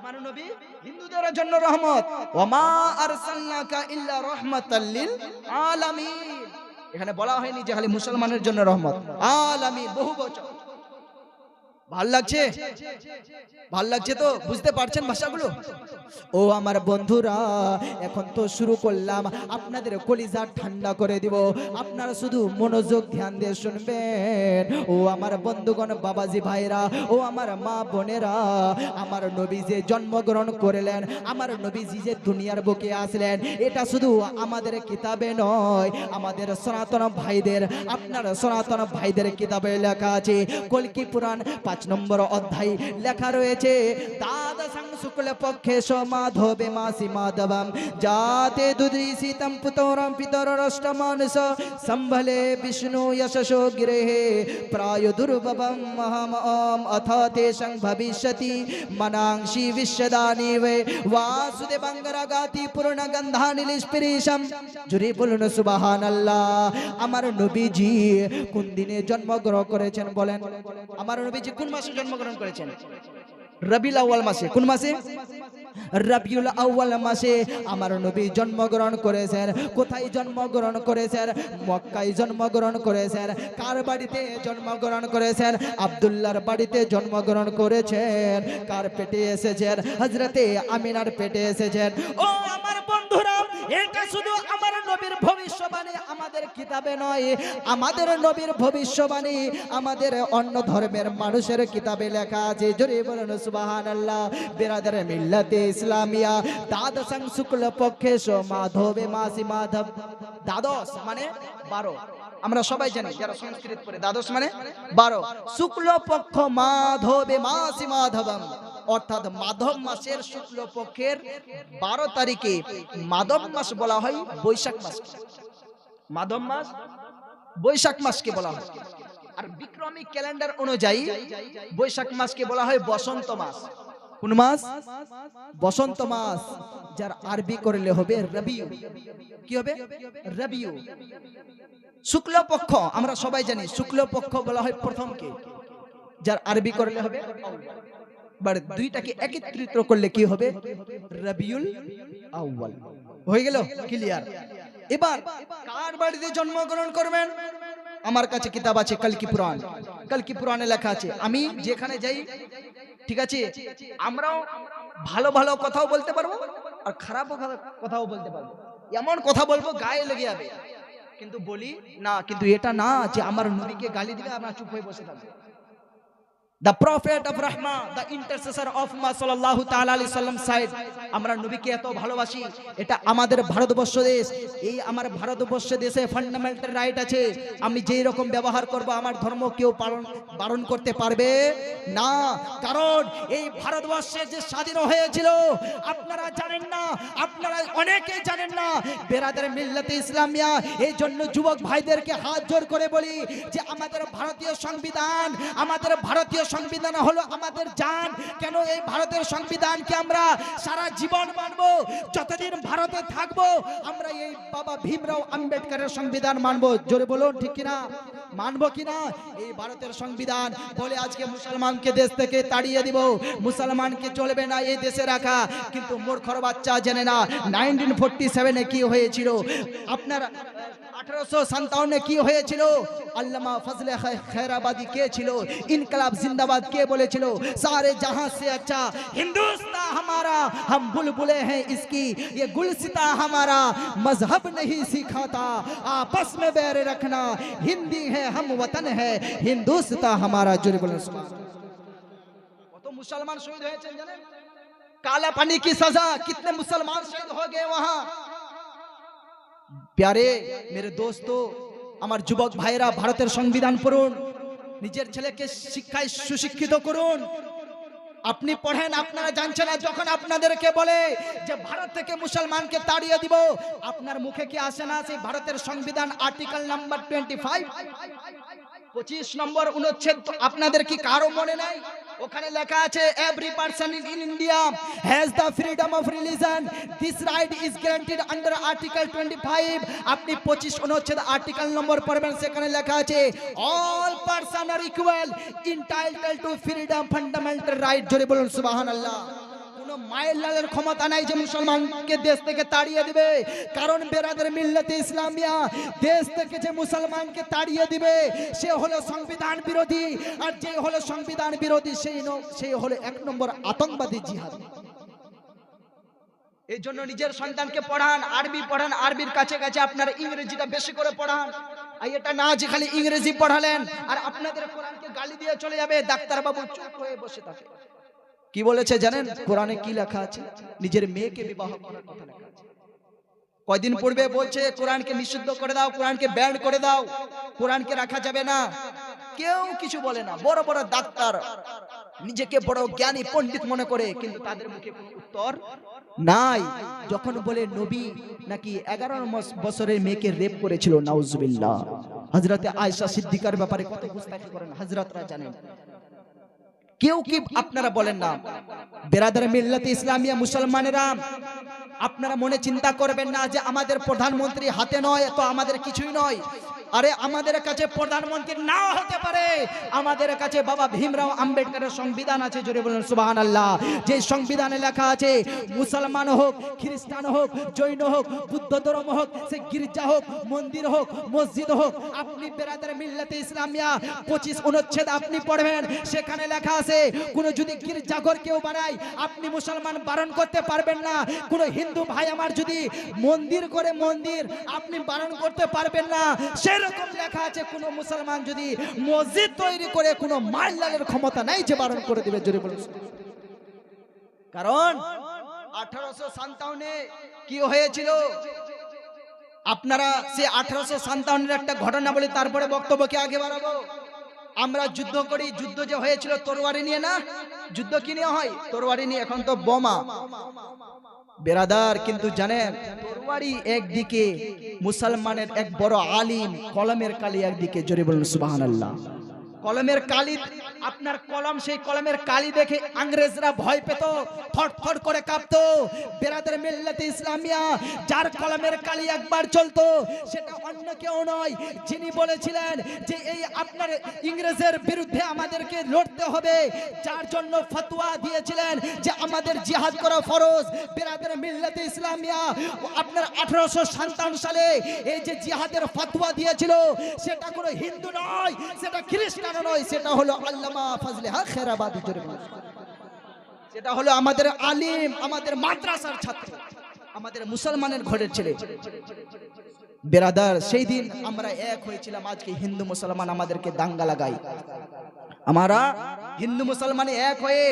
আমার নবী হিন্দুদের জন্য রহমত, ওমা আরসালনাকা ইল্লা রাহমাতাল লিল আলামিন। এখানে বলা হয়নি যে খালি মুসলমানের জন্য রহমত, আলামিন বহু বচন। ভাল লাগছে? ভাল লাগছে তো? বুঝতে পারছেন ভাষাগুলো? ও আমার বন্ধুরা, এখন তো শুরু করলাম, আপনাদের কলিজা ঠান্ডা করে দিব, আপনারা শুধু মনোযোগ ধ্যান দিয়ে শুনবেন। ও আমার বন্ধুগণ, বাবাজি ভাইরা, ও আমার মা বোনেরা, আমার নবী যে জন্মগ্রহণ করলেন, আমার নবীজি যে দুনিয়ার বুকে আসলেন, এটা শুধু আমাদের কিতাবে নয়, আমাদের সনাতন ভাইদের, আপনার সনাতন ভাইদের কিতাবে লেখা আছে। কল্কি পুরাণ 5 নম্বর অধ্যায় লেখা রয়েছে, দ্বাদশং শুক্ল পক্ষে মাধবে মাসি মাধবম যাতে দুদিসিতম পুতরম পিতরষ্টমানস সম্ভলে বিষ্ণু যশসো গৃহে প্রায় দুর্ববম মহাম অথ তেষং ভবিষ্যতি মনাংশি বিশ্বদানি বে বাসুদেবাঙ্গরাগাতি পূর্ণ গন্ধানি লিস্পিরিশম। জুড়ে বলুন সুবহানাল্লাহ। আমার নবীজি কোন দিনে জন্মগ্রহণ করেছেন বলেন? আমার নবীজি কোন মাসে জন্মগ্রহণ করেছেন? রবিউল আউয়াল মাসে। কোন মাসে? রবিউল আউয়াল মাসে আমার নবী জন্মগ্রহণ করেছেন। কোথায় জন্মগ্রহণ করেছেন? মক্কায় জন্মগ্রহণ করেছেন। কার বাড়িতে জন্মগ্রহণ করেছেন? আব্দুল্লাহর বাড়িতে জন্মগ্রহণ করেছেন। কার পেটে এসেছেন? হযরতে আমিনার পেটে এসেছেন। ও আমার বন্ধুরা, এটা শুধু আমার নবীর ভবিষ্যবাণী, আমাদের কিতাবে নয়, আমাদের নবীর ভবিষ্যবাণী আমাদের অন্য ধর্মের মানুষের কিতাবে লেখা আছে। জোরে বলুন সুবহানাল্লাহ। বিরাদর মিল্লাতে ইসলামিয়া দ্বাদশং শুক্ল পক্ষে মাধবে মাসি মাধব। দ্বাদশ মানে 12, আমরা সবাই জানি যারা সংস্কৃত পড়ে, দ্বাদশ মানে 12। শুক্ল পক্ষ মাধবে মাসি মাধবম, অর্থাৎ মাধব মাসের শুক্ল পক্ষের 12 তারিখে মাধব মাস বলা হয় বৈশাখ মাস। মাধব মাস বৈশাখ মাসকে বলা হয়। আর বিক্রমী ক্যালেন্ডার অনুযায়ী বৈশাখ মাসকে বলা হয় বসন্ত মাস। কোন মাস? বসন্ত মাস। যার আরবি করলে হবে রবিউ। কি হবে? রবিউ। শুক্ল পক্ষ আমরা সবাই জানি, শুক্ল পক্ষ বলা হয় প্রথমকে, যার আরবি করলে হবে বাট দুইটাকে একত্রিত করলে কি হবে? রবিউল আউয়াল। হয়ে গেল? ক্লিয়ার? এবার কার বাড়িতে জন্মগ্রহণ করবেন? আমার কাছে কিতাব আছে কল্কি পুরাণ। কল্কি পুরাণে লেখা আছে, আমি যেখানে যাই, ঠিক আছে, আমরাও ভালো ভালো কথাও বলতে পারবো আর খারাপ কথাও বলতে পারবো। এমন কথা বলবো গায়ে লেগে যাবে, কিন্তু বলি না, কিন্তু এটা না যে আমার নবীকে গালি দিলে আমরা চুপ হয়ে বসে থাকবো। The prophet of Rahma, the intercessor of Muhammad sallallahu ta'ala alayhi wasallam said, আমরা নবীকে এত ভালোবাসি। এটা আমাদের ভারতবর্ষ দেশ, এই আমার ভারতবর্ষ দেশে ফান্ডামেন্টাল রাইট আছে। আমি যেই রকম ব্যবহার করব আমার ধর্ম কেউ বারণ করতে পারবে না। কারণ এই ভারতবর্ষে যে স্বাধীন হয়েছিল আপনারা জানেন না, আপনারা অনেকেই জানেন না। বেরাদার মিল্লাতে ইসলামিয়া, এই জন্য যুবক ভাইদেরকে হাত জোর করে বলি যে আমাদের ভারতীয় সংবিধান, আমাদের ভারতীয় সংবিধান হলো আমাদের জান। কেন এই ভারতের সংবিধানকে আমরা সারা জীবন মানবো, যতদিন ভারতে থাকবো আমরা এই বাবা ভীমরাও আম্বেদকরের সংবিধান মানবো। জোরে বলুন ঠিক কিনা? মানবো কিনা এই ভারতের সংবিধান? বলে আজকে মুসলমানকে দেশ থেকে তাড়িয়ে দিব, মুসলমানকে চলবে না এই দেশে রাখা। কিন্তু মূর্খর বাচ্চা জেনে না 1947 কি হয়েছিল, আপনার 1857 কি হয়েছিল, আল্লামা ফজলে খৈরাবাদী কে ছিল, ইনকলাব জিন্দাবাদ কে বলেছিল, সারে জাহাं से अच्छा हिंदुस्तान हमारा, हम बुलबुले हैं इसकी, ये गुलसिता हमारा, मजहब नहीं सिखाता आपस में बैर रखना, हिंदी है हम वतन है हिंदुस्तान हमारा। जोरे बोलें सुभान अल्लाह। कत मुसलमान शहीद হয়েছেন জানেন? काला पानी की सजा, कितने मुसलमान शहीद हो गए वहां। प्यारे मेरे दोस्तों, আমার যুবক ভাইরা, ভারতের সংবিধান পড়ুন, নিজের ছেলেকে শিক্ষায় সুশিক্ষিত করুন। আপনি পড়েন, আপনারা জানছেন না, যখন আপনাদেরকে বলে যে ভারত থেকে মুসলমানকে তাড়িয়ে দিব, আপনার মুখে কি আসে না সেই ভারতের সংবিধান আর্টিকেল নাম্বার 25, 25 নম্বর অনুচ্ছেদ? আপনাদের কি কারো মনে নাই? ওখানে লেখা আছে every person in India has the freedom of religion, this right is guaranteed under article 25। আপনি 25 অনুচ্ছেদ আর্টিকেল নম্বর পড়বেন, সেখানে লেখা আছে all person are equal entitled to freedom fundamental right. জোরে বলুন সুবহানাল্লাহ। কোন কোনো মায়ের লালের ক্ষমতা নাই যে মুসলমানকে দেশ থেকে তাড়িয়ে দিবে। কারণ বেরাদের মিল্লাতে ইসলামিয়া দেশ থেকে যে মুসলমানকে তাড়িয়ে দিবে সে হলো সংবিধান বিরোধী, আর যে হলো সংবিধান বিরোধী সেই হলো 1 নম্বর আতঙ্কবাদী জিহাদ। এই জন্য নিজের সন্তানকে পড়ান, আরবি পড়ান, আরবির কাছে কাছে আপনারা ইংরেজিটা বেশি করে পড়ান। আর এটা না যে খালি ইংরেজি পড়ালেন আর আপনাদের কোরআনকে গালি দিয়ে চলে যাবে, ডাক্তার বাবু চুপ হয়ে বসে থাকে। কি বলেছে জানেন কোরআনে কি লেখা আছে? নিজের মেয়েকে বিবাহ করার কথা লেখা আছে। কয়দিন পূর্বে বলছে কোরআনকে নিষিদ্ধ করে দাও, কোরআনকে ব্যান করে দাও, কোরআনকে রাখা যাবে না। কেউ কিছু বলে না। বড় বড় ডাক্তার নিজেকে বড় জ্ঞানী পণ্ডিত মনে করে, কিন্তু তাদের মুখে কোনো উত্তর নাই। যখন বলে নবী নাকি 11 বছরের মেয়েকে রেপ করেছিল, নাউজুবিল্লাহ। হযরতে আয়েশা সিদ্দিকার ব্যাপারে কত গুস্তাখি করেন হযরতরা জানেন। কেউ কি আপনারা বলেন না? বেরাদার মিল্লাতে ইসলামিয়া মুসলমানেরা, আপনারা মনে চিন্তা করবেন না যে আমাদের প্রধানমন্ত্রী হাতে নয় তো আমাদের কিছুই নয়। আরে আমাদের কাছে প্রধানমন্ত্রী নাও হতে পারে, আমাদের কাছে বাবা ভীমরাও আম্বেদকরের সংবিধান আছে। জোরে বলুন সুবহানাল্লাহ। যে সংবিধানে লেখা আছে মুসলমান হোক, খ্রিস্টান হোক, জৈন হোক, বুদ্ধ ধর্ম হোক, সে গির্জা হোক, মন্দির হোক, মসজিদ হোক, আপনি বেরাদার মিল্লাতে ইসলামিয়া 25 অনুচ্ছেদ আপনি পড়বেন, সেখানে লেখা আছে কোন যদি গির্জাঘর কেউ বানায় আপনি মুসলমান বারণ করতে পারবেন না। কোন হিন্দু ভাই আমার যদি মন্দির করে মন্দির আপনি বারণ করতে পারবেন না। সেরকম লেখা আছে কোন মুসলমান যদি মসজিদ তৈরি করে কোন মাইলালের ক্ষমতা নাই যে বারণ করে দিবে। জোরে বলুন। কারণ 1857 কি হয়েছিল আপনারা সে 1857 একটা ঘটনা বলে তারপরে বক্তব্যকে আগে বাড়াবো। আমরা যুদ্ধ করি, যুদ্ধ যে হয়েছিল তরবারি নিয়ে না, যুদ্ধ কি নিয়ে হয়? তরবারি নিয়ে। এখন তো বোমা বেরাদার। কিন্তু জানেন তরবারি একদিকে, মুসলমানের এক বড় আলিম কলমের কালি একদিকে। জোরে বলুন সুবহানাল্লাহ। কলমের কালি, আপনার কলম, সেই কলমের কালি দেখে ইংরেজরা ভয় পেত, থরথর করে কাঁপতো। বেরাদার মিল্লাতে ইসলামিয়া যার কলমের কালি একবার চলতো সেটা অন্য কেউ নয়, যিনি বলেছিলেন যে এই আপনার ইংরেজের বিরুদ্ধে আমাদেরকে লড়তে হবে, যার জন্য ফতোয়া দিয়েছিলেন যে আমাদের জিহাদ করা ফরজ। বেরাদার মিল্লাতে ইসলামিয়া আপনার 1857 সালে এই যে জিহাদের ফতোয়া দিয়েছিল সেটা কোনো হিন্দু নয়, সেটা খ্রিস্টান নয়, সেটা হলো আল্লামা ফজলে হক খেরাবাদি। সেটা হলো আমাদের আলিম, আমাদের মাদ্রাসার ছাত্র, আমাদের মুসলমানের ঘরের ছেলে। বেরাদার সেই দিন আমরা এক হয়েছিলাম, আজকে হিন্দু মুসলমান আমাদেরকে দাঙ্গা লাগাই। আমরা হিন্দু মুসলমান এক হয়ে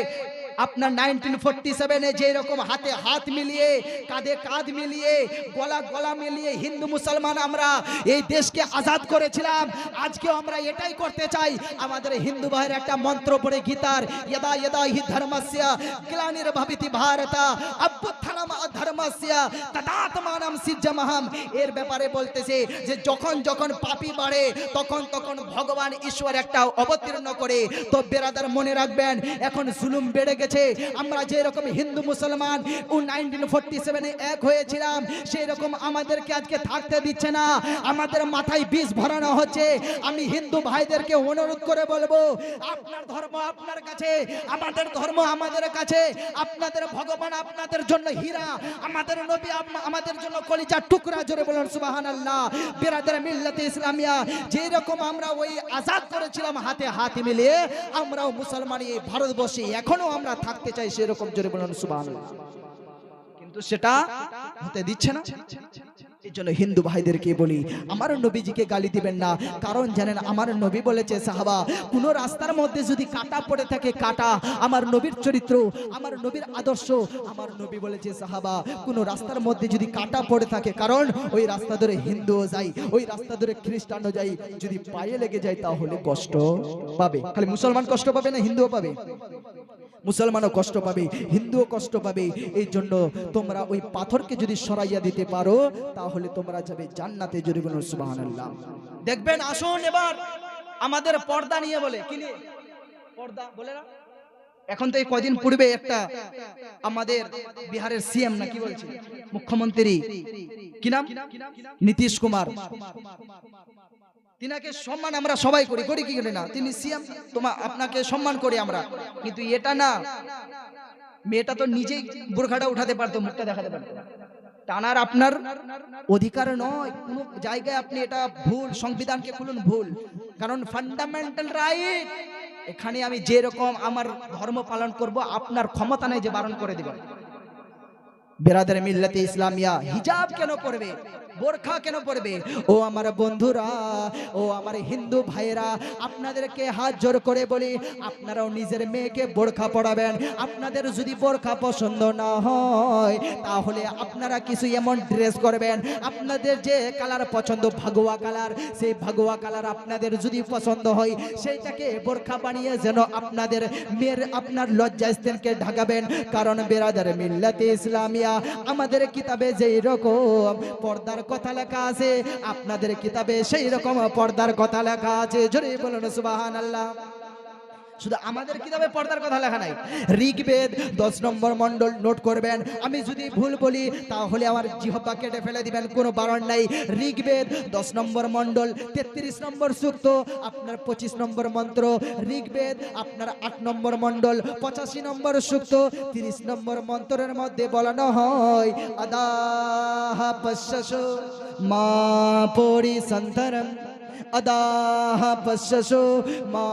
আপনার 1947 যে রকম হাতে হাত মিলিয়ে, কাঁধে কাঁধ মিলিয়ে, গলা গলা মিলিয়ে হিন্দু মুসলমান আমরা এই দেশকে আজাদ করেছিলাম, আজকেও আমরা এটাই করতে চাই। আমাদের হিন্দু ভাইয়ের একটা মন্ত্র পড়ে গীতার, ইদা ইদা হি ধর্মস্য গ্লানির ভবিতি ভারতা অভ্যুত্থানম অধর্মস্য তদাত্মানম সিজ্জমহম। এর ব্যাপারে বলতেছে যে যখন যখন পাপী বাড়ে তখন তখন ভগবান ঈশ্বর একটা অবতীর্ণ করে। তো বেরাদার মনে রাখবেন, এখন জুলুম বেড়ে গেছে। আমরা যে রকম হিন্দু মুসলমান 1947 এক হয়েছিলাম সেই রকম আমাদেরকে আজকে থাকতে দিচ্ছে না, আমাদের মাথায় বিষ ভরানো হচ্ছে। আমি হিন্দু ভাইদেরকে অনুরোধ করে বলবো, আপনার ধর্ম আপনার কাছে, আমাদের ধর্ম আমাদের কাছে, আপনাদের ভগবান আপনাদের জন্য হীরা, আমাদের নবী আমাদের জন্য কলিজার টুকরা। জোরে বলুন সুবহানাল্লাহ। বেরাদার মিল্লাতে ইসলামিয়া যে রকম আমরা ওই আজাদ করেছিলাম হাতে হাত মিলিয়ে, আমরাও মুসলমান এই ভারতবর্ষে এখনো আমরা থাকতে চাই সেরকম। জোরে বলুন সুবহানাল্লাহ। কিন্তু সেটা হতে দিচ্ছে না। এই জন্য হিন্দু ভাইদেরকে বলি, আমার নবীজিকে গালি দিবেন না। কারণ জানেন আমার নবী বলেছে সাহাবা, কোন রাস্তার মধ্যে যদি কাটা পড়ে থাকে, কাটা আমার নবীর চরিত্র, আমার নবীর আদর্শ, আমার নবী বলেছে সাহাবা, কোন রাস্তার মধ্যে যদি কাটা পড়ে থাকে, কারণ ওই রাস্তা ধরে হিন্দুও যায়, ওই রাস্তা ধরে খ্রিস্টানও যায়, যদি পায়ে লেগে যায় তাহলে কষ্ট পাবে। খালি মুসলমান কষ্ট পাবে না, হিন্দুও পাবে। মুসলমানও কষ্ট পাবে, হিন্দুও কষ্ট পাবে। এই জন্য তোমরা ওই পাথরকে যদি সরাইয়া দিতে পারো তাহলে তোমরা যাবে জান্নাতে। জোরে বলুন সুবহানাল্লাহ। দেখবেন, আসুন এবার আমাদের পর্দা নিয়ে বলে, কি নিয়ে পর্দা বলে না? এখন তো এই কদিন পূর্বে একটা আমাদের বিহারের সিএম না কি বলছে, মুখ্যমন্ত্রী, কি নাম, নীতিশ কুমার, তিনাকে সম্মান আমরা সবাই করি, করি কি করি না? তিনি সিএম, আপনাকে সম্মান করি আমরা। কিন্তু এটা না, মেয়েটা তো নিজেই বোরখাটা উঠাতে পারতো, মুখটা দেখাতে পারতো। টানার আপনার অধিকার নয়, কোনো জায়গায় আপনি এটা ভুল, সংবিধানকে খুলুন ভুল, কারণ ফান্ডামেন্টাল রাইট। এখানে আমি যে রকম আমার ধর্ম পালন করব, আপনার ক্ষমতা নেই যে বারণ করে দিবেন। বেরাদার মিল্লাতে ইসলামিয়া হিজাব কেন পড়বে, বোরখা কেন পড়বে? ও আমার বন্ধুরা, ও আমার হিন্দু ভাইয়েরা, আপনাদেরকে হাত জোর করে বলি, আপনারাও নিজের মেয়েকে বোরখা পড়াবেন। আপনাদের যদি বোরখা পছন্দ না হয়, তাহলে আপনারা কিছু এমন ড্রেস করবেন, আপনাদের যে কালার পছন্দ ভাগোয়া কালার, সেই ভাগোয়া কালার আপনাদের যদি পছন্দ হয়, সেইটাকে বোরখা বানিয়ে যেন আপনাদের মেয়ের আপনার লজ্জাস্থানকে ঢাকাবেন। কারণ বেরাদার মিল্লাতে ইসলামিয়া আমাদের কিতাবে যেই রকম পর্দার কথা লেখা আছে, আপনাদের কিতাবে সেই রকম পর্দার কথা লেখা আছে। জোরে বলুন সুবহানাল্লাহ। শুধু আমাদের কিতাবে পর্দার কথা লেখা নাই, ঋগ্বেদ 10 নম্বর মণ্ডল নোট করবেন। আমি যদি ভুল বলি তাহলে আমার জিহ্বা কেটে ফেলে দিবেন, কোনো বারণ নাই। ঋগ্বেদ 10 নম্বর মণ্ডল 33 নম্বর সূক্ত আপনার 25 নম্বর মন্ত্র। ঋগ্বেদ আপনার 8 নম্বর মণ্ডল 85 নম্বর সূক্ত 30 নম্বর মন্ত্রের মধ্যে বলানো হয়, আদাহ পশ্যসো মা পরি সন্তরম, अदाह पश्यसो मा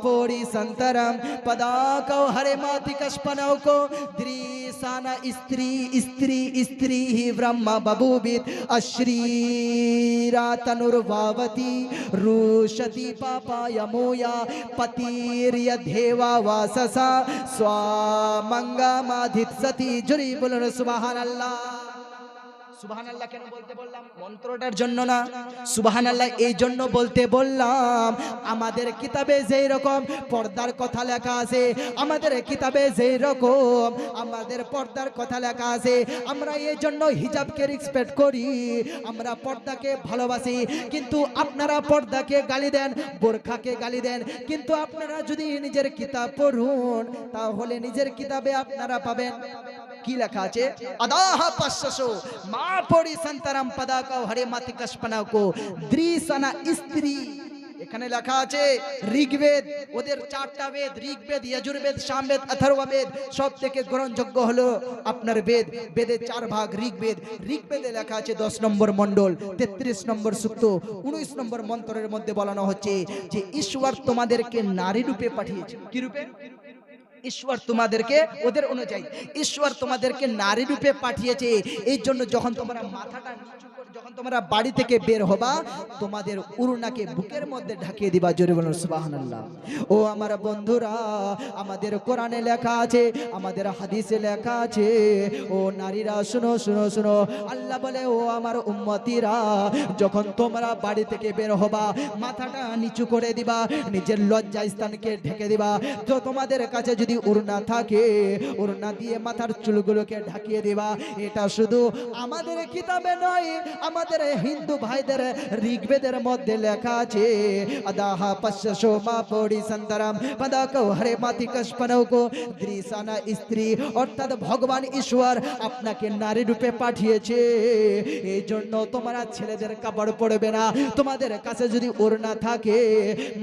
पोरी संतरम पदाकौ हरे माति कष्पनौ को द्रिसाना स्त्री स्त्री स्त्री ही ब्रह्म बभूवित अश्रीरा तनुर्भावती रुषति पापा यमोया पतिर्य देवा वाससा स्वामंगा माधित सती। जुरी बोलो सुबहानाल्लाह। সুবহানাল্লাহ কেন বলতে বললাম? মন্ত্রটার জন্য না, সুবহানাল্লাহ এই জন্য বলতে বললাম, আমাদের কিতাবে যেই রকম পর্দার কথা লেখা আছে, আমাদের কিতাবে যেই রকম আমাদের পর্দার কথা লেখা আছে, আমরা এই জন্য হিজাবকে রেসপেক্ট করি, আমরা পর্দাকে ভালোবাসি। কিন্তু আপনারা পর্দাকে গালি দেন, বোরখাকে গালি দেন। কিন্তু আপনারা যদি নিজের কিতাব পড়ুন, তাহলে নিজের কিতাবে আপনারা পাবেন কি লেখা আছে, আদাহ পশ্যসো মা পরি সন্তরম পদাকৌ হরে মাতি কষ্পনাকো দ্রিসানা স্ত্রী। এখানে লেখা আছে ঋগ্বেদ, ওদের 4টা বেদ, ঋগ্বেদ, যজুর্বেদ, সামবেদ, অথর্ববেদ, সব থেকে গ্রহণযোগ্য হলো আপনার বেদ। বেদের 4 ভাগ ঋগ্বেদ। ঋগ্বেদে লেখা আছে 10 নম্বর মণ্ডল 33 নম্বর সূক্ত 19 নম্বর মন্ত্রের মধ্যে বলানো হচ্ছে যে ঈশ্বর তোমাদেরকে নারী রূপে পাঠিয়েছে। কি রূপে? ঈশ্বর তোমাদেরকে, ওদের অনুযায়ী ঈশ্বর তোমাদেরকে নারী রূপে পাঠিয়েছে। এই জন্য যখন তোমরা মাথাটা নিচু করে যখন তোমরা বাড়ি থেকে বের হবা, তোমাদের উরুনাকে বুকের মধ্যে ঢাকিয়ে দিবা। জোরে বলুন সুবহানাল্লাহ। ও আমার বন্ধুরা, আমাদের কোরআনে লেখা আছে, আমাদের হাদিসে লেখা আছে, ও নারীরা শুনো শুনো শুনো, আল্লাহ বলে ও আমার উম্মতিরা, যখন তোমরা বাড়ি থেকে বের হবা, মাথাটা নিচু করে দিবা, নিজের লজ্জা স্থানকে ঢেকে দিবা। তো তোমাদের কাছে যদি উরনা থাকে, উরনা দিয়ে মাথার চুলগুলোকে ঢাকিয়ে দিবা। এটা শুধু আমাদের কিতাবে নয়, আমাদের হিন্দু ভাইদের ঋগ্বেদের মধ্যে লেখা আছে, আদাহ পশ্যসো মা পরি সন্তরম পদাকৌ হরে মাতি কষ্পনৌকো দ্রিসানা স্ত্রী। অর্থাৎ ভগবান ঈশ্বর আপনাকে নারী রূপে পাঠিয়েছে। এই জন্য তোমরা ছেলেদের কাপড় পরবে না। তোমাদের কাছে যদি ওড়না থাকে,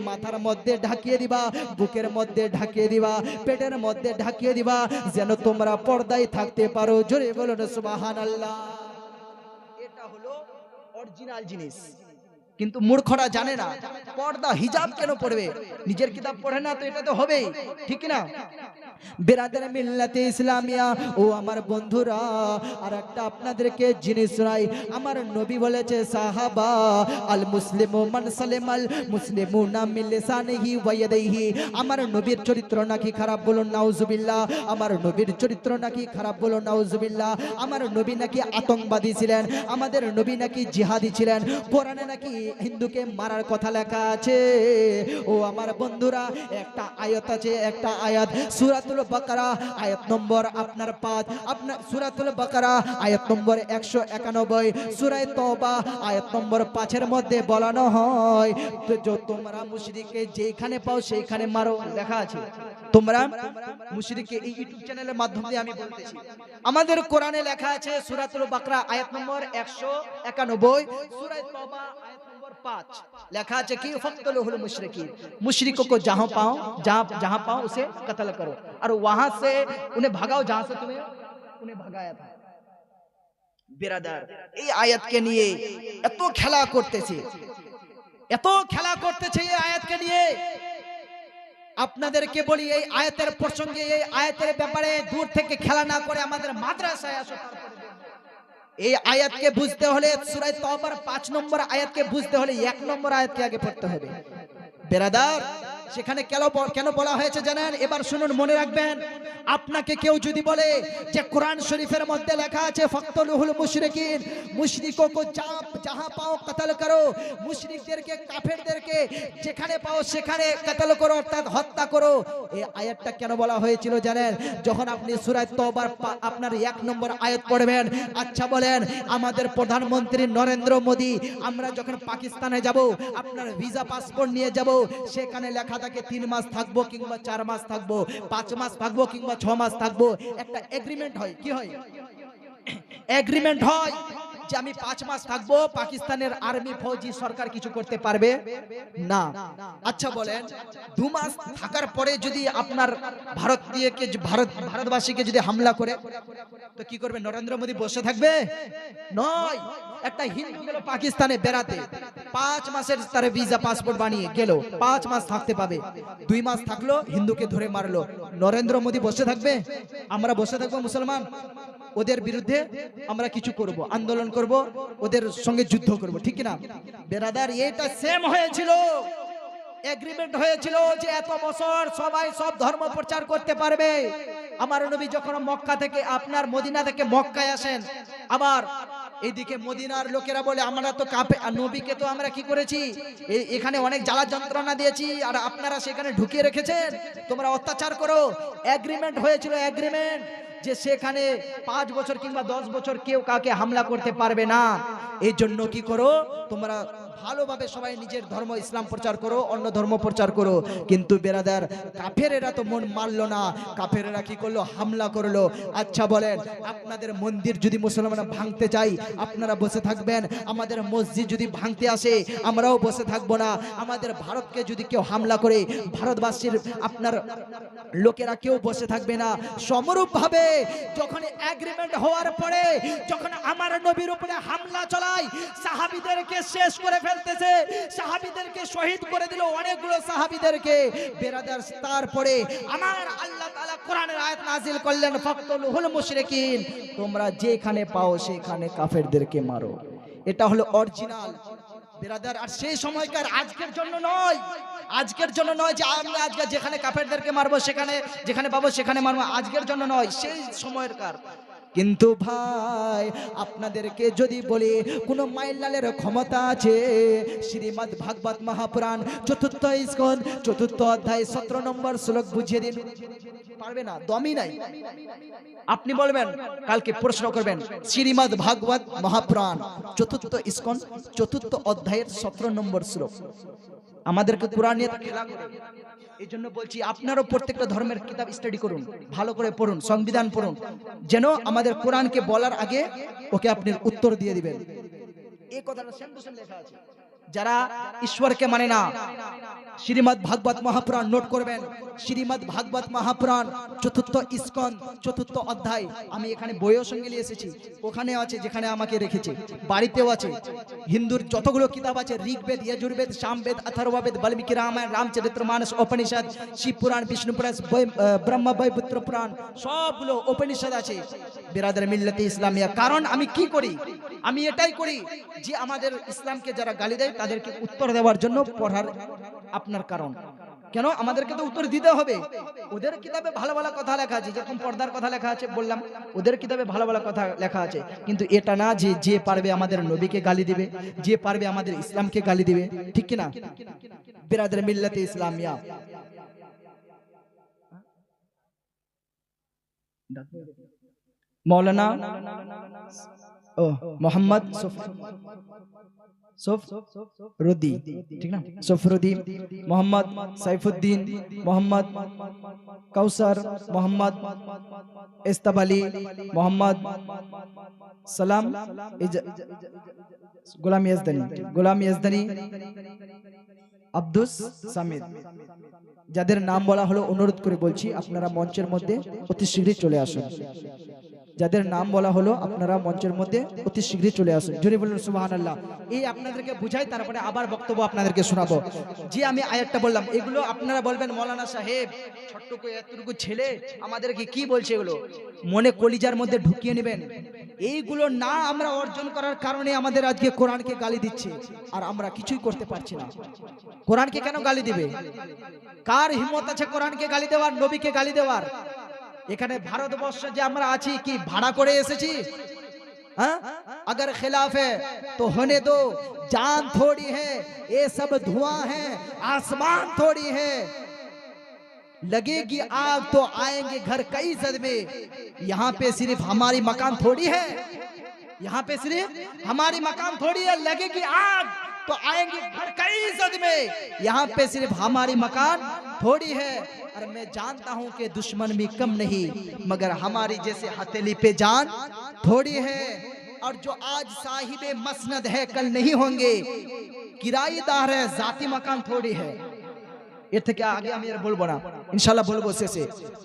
মাথার মধ্যে ঢাকিয়ে দিবা, বুকের মধ্যে ঢাকিয়ে দিবা, পেটের মধ্যে ঢাকিয়ে দিবা, যেন তোমরা পর্দায় থাকতে পারো। জোরে বলুন সুবহানাল্লাহ। এটা হলো অরিজিনাল জিনিস। কিন্তু মূর্খরা জানে না পর্দা হিজাব কেন পড়বে, নিজের কিতাব পড়ে না তো এটা তো হবেই, ঠিক না? বেরাদার মিল্লাতে ইসলামিয়া, ও আমার বন্ধুরা, আর একটা আপনাদেরকে জিনিস শোনাই। আমার নবী বলেছে, সাহাবা আল মুসলিমু মান সালামাল মুসলিমুনা মিন লিসানিহি ওয়া ইয়াদিহি। আমার নবীর চরিত্র নাকি খারাপ, বলুন নাউজুবিল্লাহ। আমার নবীর চরিত্র নাকি খারাপ, বলুন নাউজুবিল্লাহ। আমার নবী নাকি আতঙ্কবাদী ছিলেন, আমাদের নবী নাকি জিহাদি ছিলেন। কোরআনে নাকি হিন্দুকে মারার কথা লেখা আছে। ও আমার বন্ধুরা, একটা আয়াত আছে, একটা আয়াত সূরাতুল বাকারা আয়াত নম্বর আপনার 5, আপনার সূরাতুল বাকারা আয়াত নম্বর 191, সূরা তওবা আয়াত নম্বর 5 এর মধ্যে বলানো হয়, তো তোমরা মুশরিককে যেখানে পাও সেইখানে মারো। লেখা আছে তোমরা মুশরিককে, এই ইউটিউব চ্যানেলের মাধ্যমে দিয়ে আমি বলতেছি। আমাদের কোরআনে লেখা আছে সূরাতুল বাকারা আয়াত নম্বর 191, সূরা তওবা আয়াত নম্বর 5 লেখা আছে কি ফাকতুলুল মুশরিকিন, मुशरिकों को जहां पाओ उसे कत्ल करो और वहां से उन्हें भगाओ जहां से तुम्हें उन्हें भगाया था। बिरादर এই আয়াতকে নিয়ে এত খেলা করতেছে, এত খেলা করতেছে এই আয়াতকে নিয়ে। আপনাদেরকে বলি এই আয়াতের প্রসঙ্গে, এই আয়াতের ব্যাপারে দূর থেকে খেলা না করে আমাদের মাদ্রাসায় আসো। এই আয়াতকে বুঝতে হলে সূরা তওবার 5 নম্বর আয়াতকে বুঝতে হলে 1 নম্বর আয়াতকে আগে পড়তে হবে। বেরাদার সেখানে কেন বলা হয়েছে জানেন? এবার শুনুন, মনে রাখবেন। আপনাকে কেউ যদি বলে যে কোরআন শরীফের মধ্যে লেখা আছে ফাকতুলুল মুশরিকিন, মুশরিকো কো जहां পাও কতল করো, মুশরিকদেরকে কাফেরদেরকে যেখানে পাও সেখানে কতল করো অর্থাৎ হত্যা করো। এই আয়াতটা কেন বলা হয়েছিল জানেন? যখন আপনি সূরা তওবার আপনার 1 নম্বর আয়াত পড়বেন, আচ্ছা বলেন আমাদের প্রধানমন্ত্রী নরেন্দ্র মোদি আমরা যখন পাকিস্তানে যাব, আপনার ভিসা পাসপোর্ট নিয়ে যাব, সেখানে লেখা থাকে 3 মাস থাকবো কিংবা 4 মাস থাকবো, 5 মাস থাকবো কিংবা 6 মাস থাকবো। একটা এগ্রিমেন্ট হয়, কি হয়? এগ্রিমেন্ট হয় যে আমি 5 মাস থাকবো, পাকিস্তানের আর্মি ফৌজি সরকার কিছু করতে পারবে না। আচ্ছা বলেন 2 মাস থাকার পরে যদি আপনার ভারতবাসীকে যদি হামলা করে, তো কি করবে? নরেন্দ্র মোদি বসে থাকবে? নয়। একটা হিন্দু গেল পাকিস্তানে বেড়াতে, 5 মাসের তার ভিসা পাসপোর্ট বানিয়ে গেল, 5 মাস থাকতে পাবে। 2 মাস থাকলো, হিন্দুকে ধরে মারলো, নরেন্দ্র মোদি বসে থাকবে? আমরা বসে থাকবো মুসলমান? ওদের বিরুদ্ধে আমরা কিছু করব, আন্দোলন করব, ওদের সঙ্গে যুদ্ধ করব, ঠিক না? বেরাদার এটা সেম হয়েছিল, এগ্রিমেন্ট হয়েছিল যে এত বছর সবাই সব ধর্ম প্রচার করতে পারবে। আমার নবী যখন মক্কা থেকে আপনার মদিনা থেকে মক্কায় আসেন, আবার এইদিকে মদিনার লোকেরা বলে আমরা তো নবীকে তো আমরা কি করেছি, এখানে অনেক জ্বালা যন্ত্রণা দিয়েছি আর আপনারা সেখানে ঢুকিয়ে রেখেছেন, তোমরা অত্যাচার করো। এগ্রিমেন্ট হয়েছিল, এগ্রিমেন্ট যে সেখানে 5 বছর কিংবা 10 বছর কেউ কাকে হামলা করতে পারবে না। এই জন্য কি করো, তোমরা ভালোভাবে সবাই নিজের ধর্ম ইসলাম প্রচার করো, অন্য ধর্ম প্রচার করো। কিন্তু বেরাদার কাফেরেরা তো মন মানলো না, কাফেরেরা কি করলো? হামলা করলো। আচ্ছা বলেন আপনাদের মন্দির যদি মুসলমানরা ভাঙতে চাই, আপনারা বসে থাকবেন? আমাদের মসজিদ যদি ভাঙতে আসে, আমরাও বসে থাকবো না। আমাদের ভারতকে যদি কেউ হামলা করে, ভারতবাসীর আপনার লোকেরা কেউ বসে থাকবে না। সমরূপ ভাবে যখন এগ্রিমেন্ট হওয়ার পরে যখন আমার নবীর উপরে হামলা চালায়, সাহাবীদেরকে শেষ করে ফেলতেছে, সাহাবীদেরকে শহীদ করে দিল অনেকগুলো সাহাবীদেরকে। বেরাদার তারপরে আমার আল্লাহ তাআলা কোরআনের আয়াত নাযিল করলেন ফাকতুলুল মুশরিকিন, তোমরা যেখানে পাও সেখানে কাফেরদেরকে মারো। এটা হলো অরিজিনাল বেরাদার। আর সেই সময়কার আজকের জন্য নয়, আজকের জন্য নয় যে আমরা আজকে যেখানে কাফেরদেরকে মারবো সেখানে যেখানে পাবো সেখানে মারবো, আজকের জন্য নয়, সেই সময়ের কার। কিন্তু ভাই আপনাদেরকে যদি বলি কোন মাইলালের ক্ষমতা আছে শ্রীমদ্ ভাগবত মহাপুরাণ 4th স্কন্ধ 4th অধ্যায় 17 নম্বর শ্লোক বুঝিয়ে দিন? পারবে না, দমই নাই। আপনি বলবেন, কালকে প্রশ্ন করবেন শ্রীমদ্ ভাগবত মহাপুরাণ 4th স্কন্ধ 4th অধ্যায়ের 17 নম্বর শ্লোক। আমাদেরকে কোরআন নিয়ে খেলা করে। এই জন্য বলছি আপনারও প্রত্যেকটা ধর্মের কিতাব স্টাডি করুন, ভালো করে পড়ুন, সংবিধান পড়ুন, যেন আমাদের কোরআনকে বলার আগে ওকে আপনি উত্তর দিয়ে দিবেন। এই কথাটা সেম টু সেম লেখা আছে। যারা ঈশ্বরকে মানে না, শ্রীমদ্ ভাগবত মহাপুরাণ নোট করবেন। শ্রীমদ্ ভাগবত মহাপুরাণ 4th স্কন্ধ 4th অধ্যায়। আমি এখানে বইও সঙ্গে নিয়ে এসেছি, ওখানে আছে যেখানে আমাকে রেখেছে, বাড়িতেও আছে। হিন্দুর যতগুলো কিতাব আছে, ঋগ্বেদ, যজুর্বেদ, সামবেদ, অথর্ববেদ, বাল্মীকি রামায়ণ, রামচরিত্র মানস, উপনিষদ, শিব পুরাণ, বিষ্ণু পুরাণ, ব্রহ্ম বৈপুত্র পুরাণ, সবগুলো উপনিষদ আছে বিরাদর মিল্লাতে ইসলামিয়া। কারণ আমি কি করি? আমি এটাই করি যে আমাদের ইসলামকে যারা গালি দেয় তাদেরকে উত্তর দেওয়ার জন্য পড়ার আপনার কারণ। কেন আমাদেরকে তো উত্তর দিতে হবে। ওদের কিতাবে ভালো ভালো কথা লেখা আছে, যেরকম পর্দার কথা লেখা আছে বললাম, ওদের কিতাবে ভালো ভালো কথা লেখা আছে, কিন্তু এটা না যে যে পারবে আমাদের নবীকে গালি দিবে, যে পারবে আমাদের ইসলামকে গালি দিবে, ঠিক কি না বিরাদর মিল্লাতে ইসলামিয়া। मौलाना मोहम्मद सफरुद्दीन, ठीक ना, सफरुद्दीन, मोहम्मद सैफुद्दीन, मोहम्मद कौसर, मोहम्मद इस्तबाली, मोहम्मद सलाम গোলাম ইয়াজদানি, আব্দুস সামিদ, যাদের নাম বলা হলো অনুরোধ করে বলছি আপনারা মঞ্চের মধ্যে অতি শীঘ্রই চলে আসুন। যাদের নাম বলা হলো আপনারা মঞ্চের মধ্যে অতি শীঘ্রই চলে আসুন। জোরে বলুন সুবহানাল্লাহ। এই আপনাদেরকে বুঝাই, তারপরে আবার বক্তব্য আপনাদেরকে শোনাবো। যে আমি আয়াতটা বললাম এগুলো আপনারা বলবেন মৌলানা সাহেব ছোট্ট করে এতটুকু ছেলে আমাদেরকে কি বলছে, এগুলো মনে কলিজার মধ্যে ঢুকিয়ে নেবেন। এইগুলো না আমরা অর্জন করার কারণে আমাদের আজকে কোরআনকে গালি দিচ্ছে, আর আমরা কিছুই করতে পারছি না। কোরআনকে কেন গালি দিবে? কার হিম্মত আছে কোরআনকে গালি দেওয়ার, নবীকে গালি দেওয়ার? এখানে ভারতবর্ষে যে আমরা আছি কি ভাড়া করে এসেছি? हाँ? अगर खिलाफ है तो होने दो, जान थोड़ी है, ये सब धुआं है, आसमान थोड़ी है। लगेगी आग तो आएंगे घर कई सदमे, यहाँ पे सिर्फ हमारी मकान थोड़ी है, यहाँ पे सिर्फ हमारी मकान थोड़ी है। लगेगी आग तो आएंगे घर कई सदमे, यहाँ पे सिर्फ हमारी मकान थोड़ी है। और मैं जानता हूँ कि दुश्मन भी कम नहीं, मगर हमारी जैसे हथेली पे जान थोड़ी है। और जो आज साहिबे मसनद है कल नहीं होंगे, किराएदार है जाती मकान थोड़ी है। এর থেকে আগে আমি আর বলবো না, ইনশাআল্লাহ বলবো শেষে।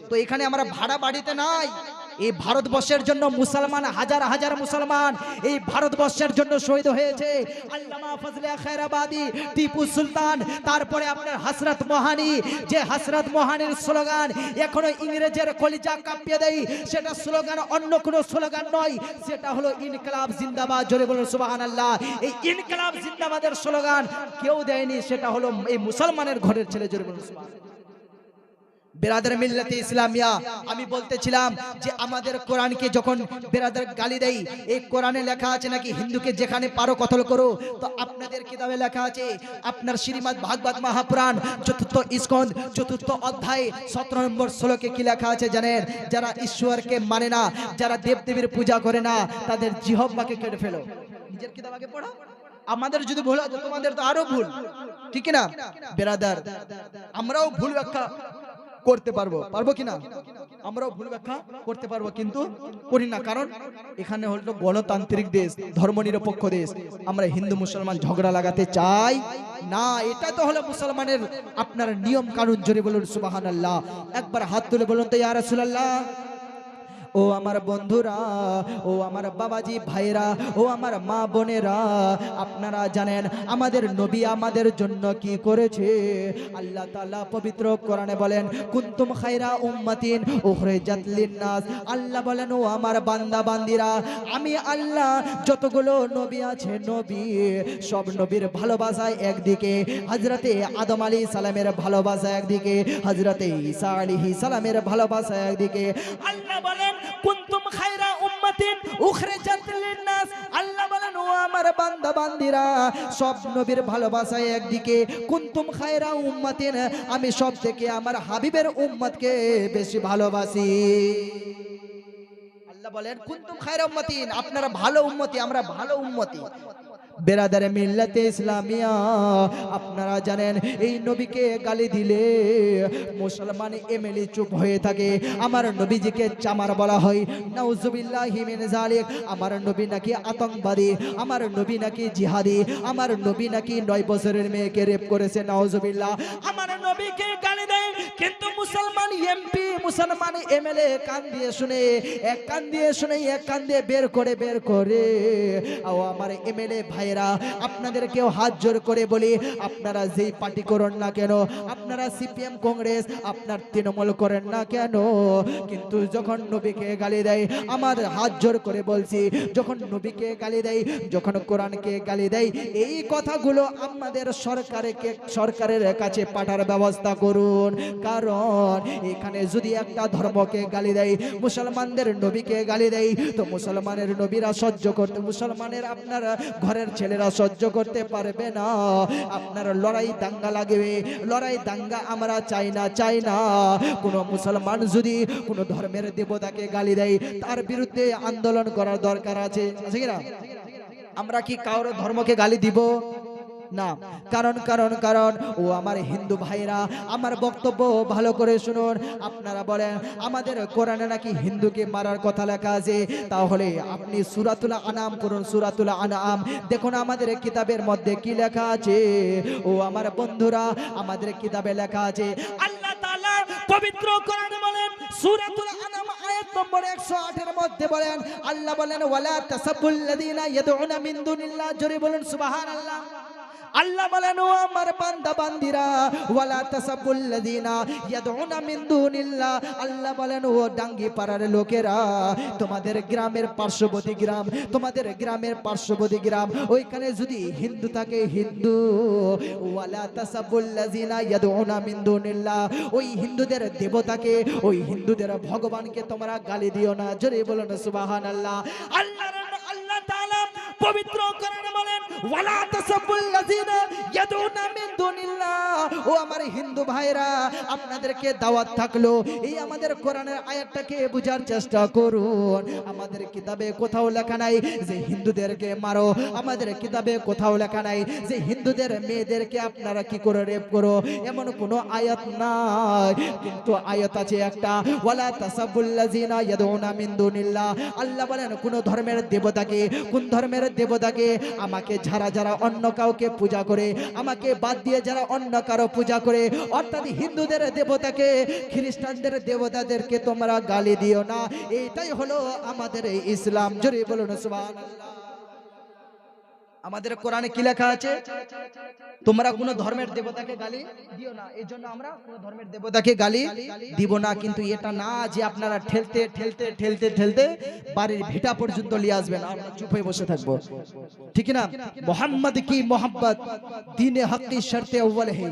তো এখানে আমরা ভাড়া বাড়িতে নাই। এই ভারতবর্ষের জন্য মুসলমান হাজার হাজার মুসলমান এই ভারতবর্ষের জন্য শহীদ হয়েছে। আল্লামা ফজলে খায়রাবাদী, টিপু সুলতান, তারপরে আপনার হযরত মোহানি, যে হযরত মোহানির স্লোগান এখনো ইংরেজের কলিজা কাঁপিয়ে দেয়, সেটা স্লোগান অন্য কোনো স্লোগান নয়, সেটা হলো ইনকিলাব জিন্দাবাদ। জোরে বলুন সুবহানাল্লাহ। এই ইনকিলাব জিন্দাবাদের স্লোগান কেউ দেয়নি, সেটা হলো এই মুসলমানের ঘরের ছেলে। জোরে বলুন সুবহানাল্লাহ। বেরাদার মিল্লাতে ইসলামিয়া, আমি বলতেছিলাম যে আমাদের কোরআনকে যখন বেরাদার গালি দেয়, এই কোরআনে লেখা আছে নাকি হিন্দুকে যেখানে পারো কতল করো। তো আপনাদের কিতাবে লেখা আছে আপনার শ্রীমদ্ ভাগবত মহাপুরাণ চতুর্থ স্কন্ধ চতুর্থ অধ্যায় 17 নম্বর শ্লোকে কি লেখা আছে জানেন? যারা ঈশ্বরকে মানে না, যারা দেবদেবীর পূজা করে না, তাদের জিহ্বাকে কেটে ফেলো। নিজের কিতাব আগে পড়ো। আমাদের যদি ভুল হয় তোমাদের তো আরো ভুল, ঠিক না বেরাদার? আমরাও ভুল ব্যাখ্যা করতে পারবো কিনা? আমরাও ভুল ব্যাখ্যা করতে পারবো, কিন্তু করি না। কারণ এখানে হলো গণতান্ত্রিক দেশ, ধর্মনিরপেক্ষ দেশ। আমরা হিন্দু মুসলমান ঝগড়া লাগাতে চাই না। এটা তো হলো মুসলমানের আপনার নিয়ম কানুন। জোরে বলুন সুবহানাল্লাহ। একবার হাত তুলে বলুন তো ইয়া রাসূলুল্লাহ। ও আমার বন্ধুরা, ও আমার বাবাজি ভাইরা, ও আমার মা বোনেরা, আপনারা জানেন আমাদের নবী আমাদের জন্য কি করেছে? আল্লাহ তাআলা পবিত্র কোরআনে বলেন কুনতুম খায়রা উম্মাতিন উখরিজাত লিন-নাস। আল্লাহ বলেন ও আমার বান্দা বান্দিরা, আমি আল্লাহ যতগুলো নবী আছে, নবী সব নবীর ভালোবাসা একদিকে, হযরতে আদম আলাইহিস সালামের ভালোবাসা একদিকে, হযরতে ঈসা আলাইহিস সালামের ভালোবাসা একদিকে। আল্লাহ বলেন কুনতুম খায়রা উম্মাতিন উখরিজাত লিন-নাস। আল্লাহ বলেন ও আমার বান্দা বান্দিরা, সব নবীর ভালোবাসা একদিকে। কুনতুম খায়রা উম্মাতিন, আমি সব থেকে আমার হাবিবের উম্মতকে বেশি ভালোবাসি। আল্লাহ বলেন কুনতুম খায়রা উম্মাতিন, আপনারা ভালো উম্মতি, আমরা ভালো উম্মতি। বেরাদারে মিল্লাতে ইসলামিয়া, আপনারা জানেন এই নবীকে গালি দিলে মুসলমান এমএলএ চুপ হয়ে থাকে। আমার নবীজিকে চামার বলা হয়, নাউজুবিল্লাহি মিন যালিক। আমার নবী নাকি আতঙ্কবাদী, আমার নবী নাকি জিহাদি, আমার নবী নাকি 9 বছরের মেয়েকে রেপ করেছে, নাউজুবিল্লাহ। আমার নবীকে গালি দেয়, কিন্তু মুসলমান এমপি, মুসলমান এমএলএ কান দিয়ে শুনে, এক কান দিয়ে শুনে এক কান দিয়ে বের করে। ও আমার এমএলএ ভাই, আপনাদেরকেও হাত জোর করে বলি, আপনারা যেই পার্টি করেন না কেন, আপনারা সিপিএম কংগ্রেস, আপনার তৃণমূল করেন না কেন, কিন্তু যখন নবীকে গালি দেয়, আমার হাত জোর করে বলছি, যখন নবীকে গালি দেয়, যখন কোরআনকে গালি দেয়, এই কথাগুলো আমাদের সরকারের কাছে পাঠার ব্যবস্থা করুন। কারণ এখানে যদি একটা ধর্মকে গালি দেয়, মুসলমানদের নবীকে গালি দেয়, তো মুসলমানের নবীরা সহ্য করতে, মুসলমানের আপনার ঘরের ছেলেরা সহ্য করতে পারবে না। আপনার লড়াই দাঙ্গা লাগবে, লড়াই দাঙ্গা আমরা চাই না। কোন মুসলমান যদি কোন ধর্মের দেবতাকে গালি দেয়, তার বিরুদ্ধে আন্দোলন করার দরকার আছে কিনা? আমরা কি কারো ধর্মকে গালি দিব? না, কারণ কারণ কারণ ও আমার হিন্দু ভাইরা, আমার বক্তব্য ভালো করে শুনুন। আপনারা বলেন আমাদের কোরআনে নাকি হিন্দুকে মারার কথা লেখা আছে, তাহলে আপনি সূরাতুল আনাম পড়ুন, সূরাতুল আনাম দেখুন আমাদের কিতাবের মধ্যে কি লেখা আছে। ও আমার বন্ধুরা, আমাদের কিতাবে লেখা আছে, আল্লাহ তাআলা পবিত্র কোরআনে বলেন সূরাতুল আনাম আয়াত নম্বর 108 এর মধ্যে বলেন, আল্লাহ বলেন ওয়ালা তাসাবুল্লাযিনা ইয়াদউনা মিন দুনিল্লাহ, জোরে বলুন সুবহানাল্লাহ। আল্লাহ বলেন ও আমার বান্দা বান্দিরা, ওয়ালা তাসাবুল্লাযিনা ইয়াদউনা মিন দুনিল্লাহ, আল্লাহ বলেন ও ডাঙ্গি পাড়ার লোকেরা, তোমাদের গ্রামের পার্শ্ববর্তী গ্রাম, তোমাদের গ্রামের পার্শ্ববর্তী গ্রাম, ওইখানে যদি হিন্দু থাকে হিন্দু, ওয়ালা তাসাবুল্লাযিনা ইয়াদউনা মিন দুনিল্লাহ, ওই হিন্দুদের দেবতাকে, ওই হিন্দুদের ভগবানকে তোমরা গালি দিও না, জোরে বলুন সুবহানাল্লাহ। আল্লাহ তাআলা পবিত্র কোরআনে বলেন ওয়ালা তাসাবুল্লাযিনা ইয়াদউনা মিন দুনিল্লাহ। ও আমার হিন্দু ভাইরা, আপনাদেরকে দাওয়াত থাকলো, এই আমাদের কোরআনের আয়াতটাকে বুঝার চেষ্টা করুন। আমাদের কিতাবে কোথাও লেখা নাই যে হিন্দুদেরকে মারো, আমাদের কিতাবে কোথাও লেখা নাই যে হিন্দুদের মেয়েদেরকে আপনারা কি করে রেপ করো, এমন কোনো আয়াত নাই। কিন্তু আয়াত আছে একটা, ওয়ালা তাসাবুল্লাযিনা ইয়াদউনা মিন দুনিল্লাহ। আল্লাহ বলেন কোন ধর্মের দেবতাকে, কোন ধর্মের দেবতাকে, আমাকে যারা যারা অন্য কাউকে পূজা করে, আমাকে বাদ দিয়ে যারা অন্য কারো পূজা করে, অর্থাৎ হিন্দুদের দেবতাকে, খ্রিস্টানদের দেবতাদেরকে তোমরা গালি দিও না। এইটাই হলো আমাদের ইসলাম, জোরে বলুন সুবহানাল্লাহ। আমাদের কোরআনে কি লেখা আছে? তোমরা কোন ধর্মের দেবতাকে গালি দিও না। এই জন্য আমরা কোন ধর্মের দেবতাকে গালি দিব না। কিন্তু এটা না যে আপনারা ঠেলতে ঠেলতে ঠেলতে ঠেলতে বাড়ির ভিটা পর্যন্ত নিয়ে আসবেন, আমরা চুপ হয়ে বসে থাকবো, ঠিক না? মোহাম্মদ কি মোহাব্বত দীনে হক की शर्त अव्वल है,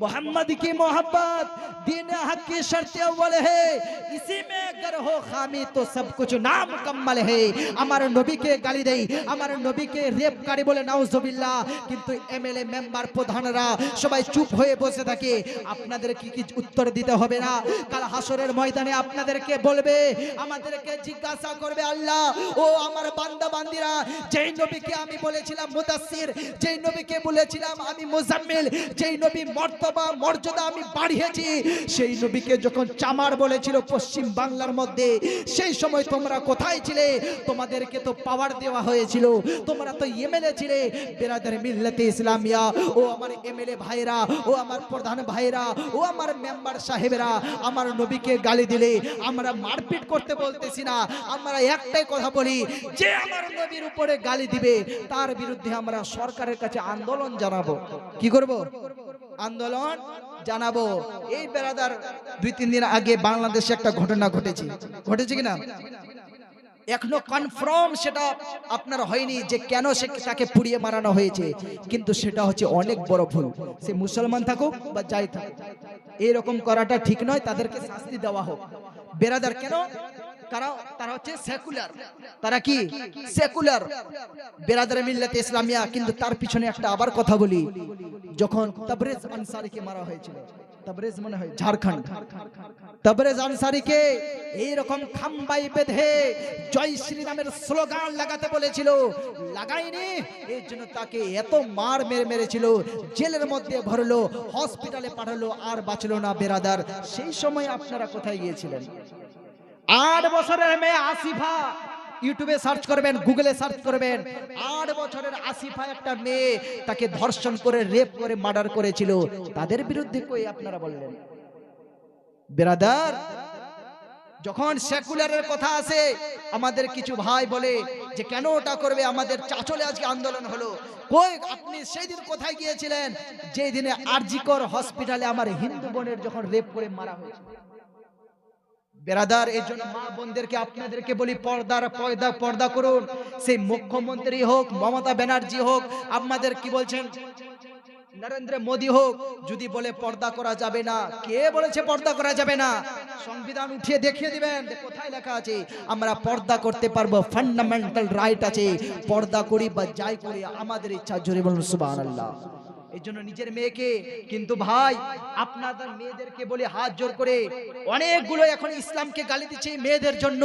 मोहम्मद की मोहब्बत दीन हक की शर्त अव्वल है, इसी में अगर हो खामी तो सब कुछ नामुकम्मल है। আমার নবীকে গালি দেই, আমার নবীকে রেপ করে বলে নাউজুবিল্লাহ, কিন্তু এমএলএ মেম্বার প্রধানরা সবাই চুপ হয়ে বসে থাকে। আপনাদের কি কি উত্তর দিতে হবে না? কাল হাসরের ময়দানে আপনাদেরকে বলবে, আমাদেরকে জিজ্ঞাসা করবে আল্লাহ, ও আমার বান্দা বান্দিরা, যেই নবীকে আমি বলেছিলাম মুদাসসির, যেই নবীকে বলেছিলাম আমি মুজাম্মিল, যেই নবী মর্তবা মর্যাদা আমি বাড়িয়েছি, সেই নবীকে যখন চামার বলেছিল পশ্চিম বাংলার মধ্যে, সেই সময় তোমরা কোথায় ছিলে? তোমাদেরকে তো পাওয়ার দেওয়া হয়েছিল, তোমরা তো এমএলএ ছিলে। বেরাদার মিল্লাতে ইসলামিয়া, ও আমার এমএলএ ভাইরা, ও আমার প্রধান ভাইরা, ও আমার মেম্বার সাহেবেরা, আমার নবীকে গালি দিলে আমরা মারপিট করতে বলতেছি না, আমরা একটাই কথা বলি, যে আমার নবীর উপরে গালি দিবে তার বিরুদ্ধে আমরা সরকারের কাছে আন্দোলন জানাবো। কি করব? আন্দোলন জানাবো। এই বেরাদার 2-3 দিন আগে বাংলাদেশে একটা ঘটনা ঘটেছে কিনা এখনো কনফার্ম সেটা আপনার হয়নি যে কেন তাকে পুড়িয়ে মারানো হয়েছে, কিন্তু সেটা হচ্ছে অনেক বড় ভুল। সে মুসলমান থাকুক বা যাই থাকুক, এরকম করাটা ঠিক নয়, তাদেরকে শাস্তি দেওয়া হোক। বেরাদার কেন? তারা হচ্ছে সেকুলার, তারা কি সেকুলার, বেরাদার মিল্লাতে ইসলামিয়া। কিন্তু তার পিছনে একটা আবার কথা বলি, যখন তাবরেজ আনসারীকে মারা হয়েছিল, তাবরেজ মনে হয় ঝাড়খণ্ড, তাবরেজ আনসারীকে এইরকম খাম্বাই বেঁধে জয় শ্রীরামের স্লোগান লাগাতে বলেছিল, লাগাইনি, এর জন্য তাকে এত মার মেরেছিল, জেলের মধ্যে ভরলো, হসপিটালে পাঠালো, আর বাঁচলো না। বেরাদার সেই সময় আপনারা কোথায় গিয়েছিলেন? 8 বছরের মেয়ে আসিফা, ইউটিউবে সার্চ করবেন, গুগলে সার্চ করবেন, 8 বছরের আসিফা একটা মেয়ে, তাকে ধর্ষণ করে রেপ করে মার্ডার করেছিল, তাদের বিরুদ্ধে কই আপনারা বললেন? বেরাদার, যখন সেকুলারের কথা আসে, আমাদের কিছু ভাই বলে যে কেন ওটা করবে, আমাদের চাচলে আজকে আন্দোলন হলো। কই আপনি সেই দিন কোথায় গিয়েছিলেন যেই দিনে আরজিকর হসপিটালে আমার হিন্দু বোনের যখন রেপ করে মারা হয়েছে? বেরাদার, এই জন্য মা বোনদেরকে আপনাদেরকে বলি, পর্দা করুন। সেই মুখ্যমন্ত্রী হোক, মমতা ব্যানার্জি হোক, আপনাদের কি বলছেন নরেন্দ্র মোদী হোক, যদি বলে পর্দা করা যাবে না, কে বলেছে পর্দা করা যাবে না? সংবিধান উঠিয়ে দেখিয়ে দিবেন কোথায় লেখা আছে আমরা পর্দা করতে পারবো, ফান্ডামেন্টাল রাইট আছে, পর্দা করি বা যাই করি আমাদের ইচ্ছা, জোরে বলুন সুবহানাল্লাহ। এই জন্য নিজের মেয়েকে, কিন্তু ভাই আপনাদের মেয়েদেরকে বলে হাত জোর করে, অনেকগুলো এখন ইসলামকে গালি দিচ্ছে এই মেয়েদের জন্য,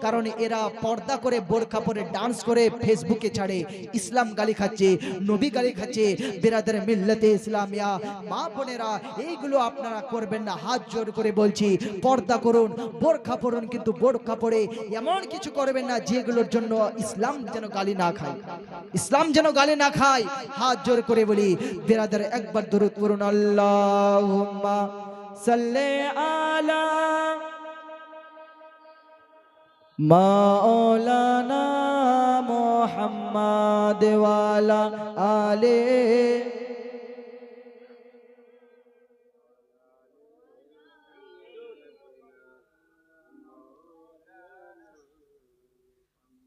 কারণ এরা পর্দা করে বোরকা পরে ডান্স করে ফেসবুকে ছাড়ে, ইসলাম গালি খাচ্ছে, নবী গালি খাচ্ছে। বিরাদার মিল্লাতে ইসলামিয়া মা বোনেরা, এইগুলো আপনারা করবেন না, হাত জোর করে বলছি। পর্দা করুন, বোরকা পরুন, কিন্তু বোরকা পরে এমন কিছু করবেন না যেগুলোর জন্য ইসলাম যেন গালি না খায়, ইসলাম যেন গালি না খায়। হাত জোর করে বলি বিরাদার, একবার দরুদ পড়ুন, আল্লাহুম্মা সাল্লি আলা মাওলানা মুহাম্মাদ ওয়া আলা আলে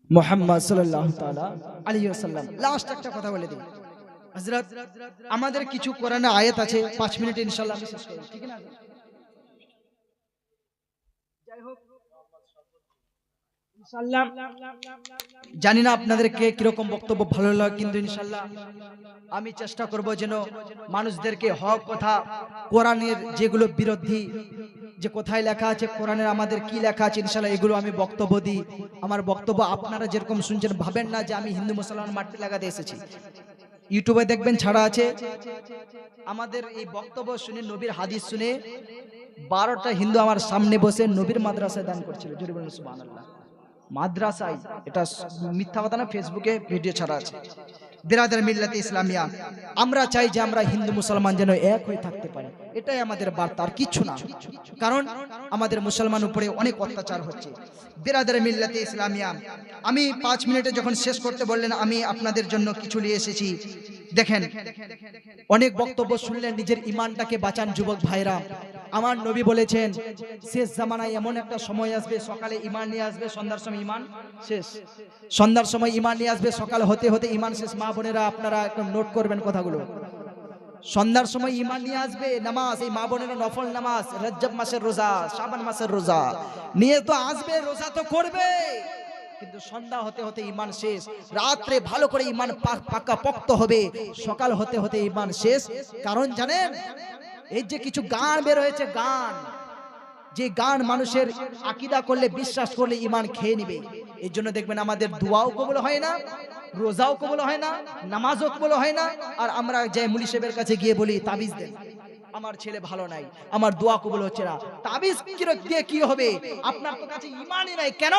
মুহাম্মদ সাল্লাল্লাহু তাআলা আলাইহি ওয়াসাল্লাম। লাস্ট একটা কথা বলে দিই হযরত, আমাদের কিছু কোরআনে আয়াত আছে, 5 মিনিট ইনশাআল্লাহ আমি শেষ করব, ঠিক না? যাই হোক ইনশাআল্লাহ, জানি না আপনাদেরকে কিরকম বক্তব্য ভালো লাগে, কিন্তু ইনশাআল্লাহ আমি চেষ্টা করব যেন মানুষদেরকে হক কথা, কোরআনের যেগুলো বিরোধী যে কোথায় লেখা আছে, কোরআনের আমাদের কি লেখা আছে, ইনশাআল্লাহ এগুলো আমি বক্তব্য দিই। আমার বক্তব্য আপনারা যেরকম শুনছেন ভাবেন না যে আমি হিন্দু মুসলমান মাটি লাগাতে এসেছি। ইউটিউবে দেখবেন ছাড়া আছে। আমাদের এই বক্তব্য শুনে, নবীর হাদিস শুনে 12টা হিন্দু আমার সামনে বসে নবীর মাদ্রাসায় দান করছিল। জোরে বলুন সুবহানাল্লাহ। মাদ্রাসায়, এটা মিথ্যা কথা না, ফেসবুকে ভিডিও ছাড়া আছে। বিরাদার মিল্লাতে ইসলামিয়া, আমরা চাই যে আমরা হিন্দু মুসলমান যেন এক হয়ে থাকতে পারি, এটাই আমাদের বার্তা, আর কিচ্ছু না। কারণ আমাদের মুসলমান উপরে অনেক অত্যাচার হচ্ছে। বিরাদার মিল্লাতে ইসলামিয়া, আমি 5 মিনিটে যখন শেষ করতে বললেন, আমি আপনাদের জন্য কিছু নিয়ে এসেছি। দেখেন, অনেক বক্তব্য শুনলেন, নিজের ইমানটাকে বাঁচান যুবক ভাইরা। আমার নবী বলেছেন শেষ জামানায় এমন একটা সময় আসবে, সকালে ঈমান নিয়ে আসবে, সন্ধ্যার সময় ঈমান শেষ, সন্ধ্যার সময় ঈমান নিয়ে আসবে, সকাল হতে হতে ঈমান শেষ। মা বোনেরা আপনারা একটু নোট করবেন কথাগুলো। সন্ধ্যার সময় ঈমান নিয়ে আসবে, নামাজ, এই মা বোনেরা নফল নামাজ, রজব মাসের রোজা, শাবান মাসের রোজা নিয়ে তো আসবে, রোজা তো করবে, কিন্তু সন্ধ্যা হতে হতে ঈমান শেষ। রাত্রে ভালো করে ঈমান পাকা পোক্ত হবে, সকাল হতে হতে ঈমান শেষ। কারণ জানেন, এই যে কিছু গান বের হয়েছে, গান, যে গান মানুষের আকীদা করলে, বিশ্বাস করলে ঈমান খেয়ে নেবে। এর জন্য দেখবেন আমাদের দোয়াও কবুল হয় না, রোজাও কবুল হয় না, নামাজও কবুল হয় না। আর আমরা যে মুলি সাহেবের কাছে গিয়ে বলি তাবিজ দেন, আমার ছেলে ভালো নাই, আমার দোয়া কবুল হচ্ছে না। তাবিজ দিয়ে কি হবে? আপনার তো কাছে ঈমানই নাই। কেন?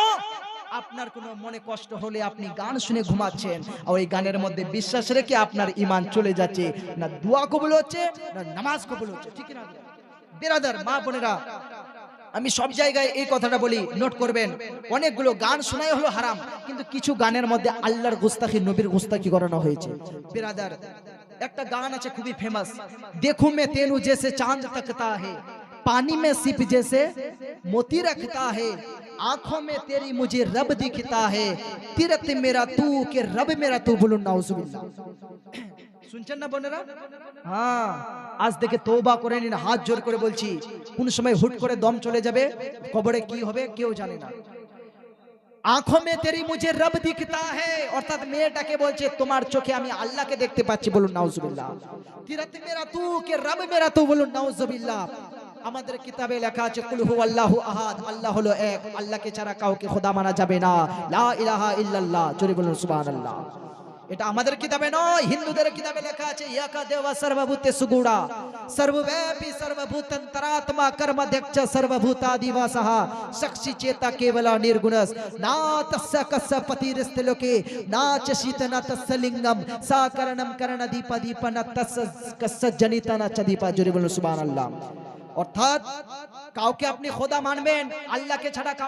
আপনার কোনো মনে কষ্ট হলে আপনি গান শুনে ঘুমাচ্ছেন, আর ওই গানের মধ্যে বিশ্বাস রেখে আপনার ঈমান চলে যাচ্ছে, না দোয়া কবুল হচ্ছে, না নামাজ কবুল হচ্ছে, ঠিক না? বিরাদার মা বোনেরা, আমি সব জায়গায় এই কথাটা বলি, নোট করবেন। অনেকগুলো গান শোনাই হলো হারাম, কিন্তু কিছু গানের মধ্যে আল্লাহর গুস্তাখি, নবীর গুস্তাখি করানো হয়েছে। বিরাদার, একটা গান আছে খুবই ফেমাস, দেখো মে তেনু জেসে চাঁদ তকতা হে, पानी में सिप जैसे मोती रखता है, आंखों में तेरी मुझे रब दिखता है, तीरथ मेरा तू के रब मेरा तू। बोलो नाउजुबिल्लाह। শুনছেন না বোনেরা? হ্যাঁ, আজ থেকে তওবা করে নিন, হাত জোর করে বলছি। কোন সময় হুট করে দম চলে যাবে, কবরে কি হবে কেউ জানে না। आंखों में तेरी मुझे रब दिखता है, অর্থাৎ মেয়েটাকে বলছে তোমার চোখে আমি আল্লাহকে দেখতে পাচ্ছি। বলুন নাউজুবিল্লাহ। তিরাত মেরা তু কে রব মেরা তু। বলুন নাউজুবিল্লাহ। আমাদের কিতাবে লেখা আছে কুল হুয়াল্লাহু আহাদ, আল্লাহ হলো এক, আল্লাহকে ছাড়া কাউকে খোদা মানা যাবে না, লা ইলাহা ইল্লাল্লাহ। জোরে বলুন সুবহানাল্লাহ। এটা আমাদের কিতাবে নয়, হিন্দুদের কিতাবে লেখা আছে ইয়াকা দেবা সর্বভূতে সুগুড়া, সর্বব্যাপী সর্বভূতান্তরাত্মা কর্মধ্যক্ষ সর্বভূতাদিবাসহ, সাক্ষী চেতা কেবলা নির্গুণস, না তস্য কস্য পতিরস্তে লোকে, না চশিত না তস্য লিঙ্গম, সাকরণম করণদীপদীপ না তস্য কস্য জনিত না চদীপা। জোরে বলুন সুবহানাল্লাহ। অর্থাৎ কাউকে আপনি খোদা মানবেন, আল্লাহকে ছাড়া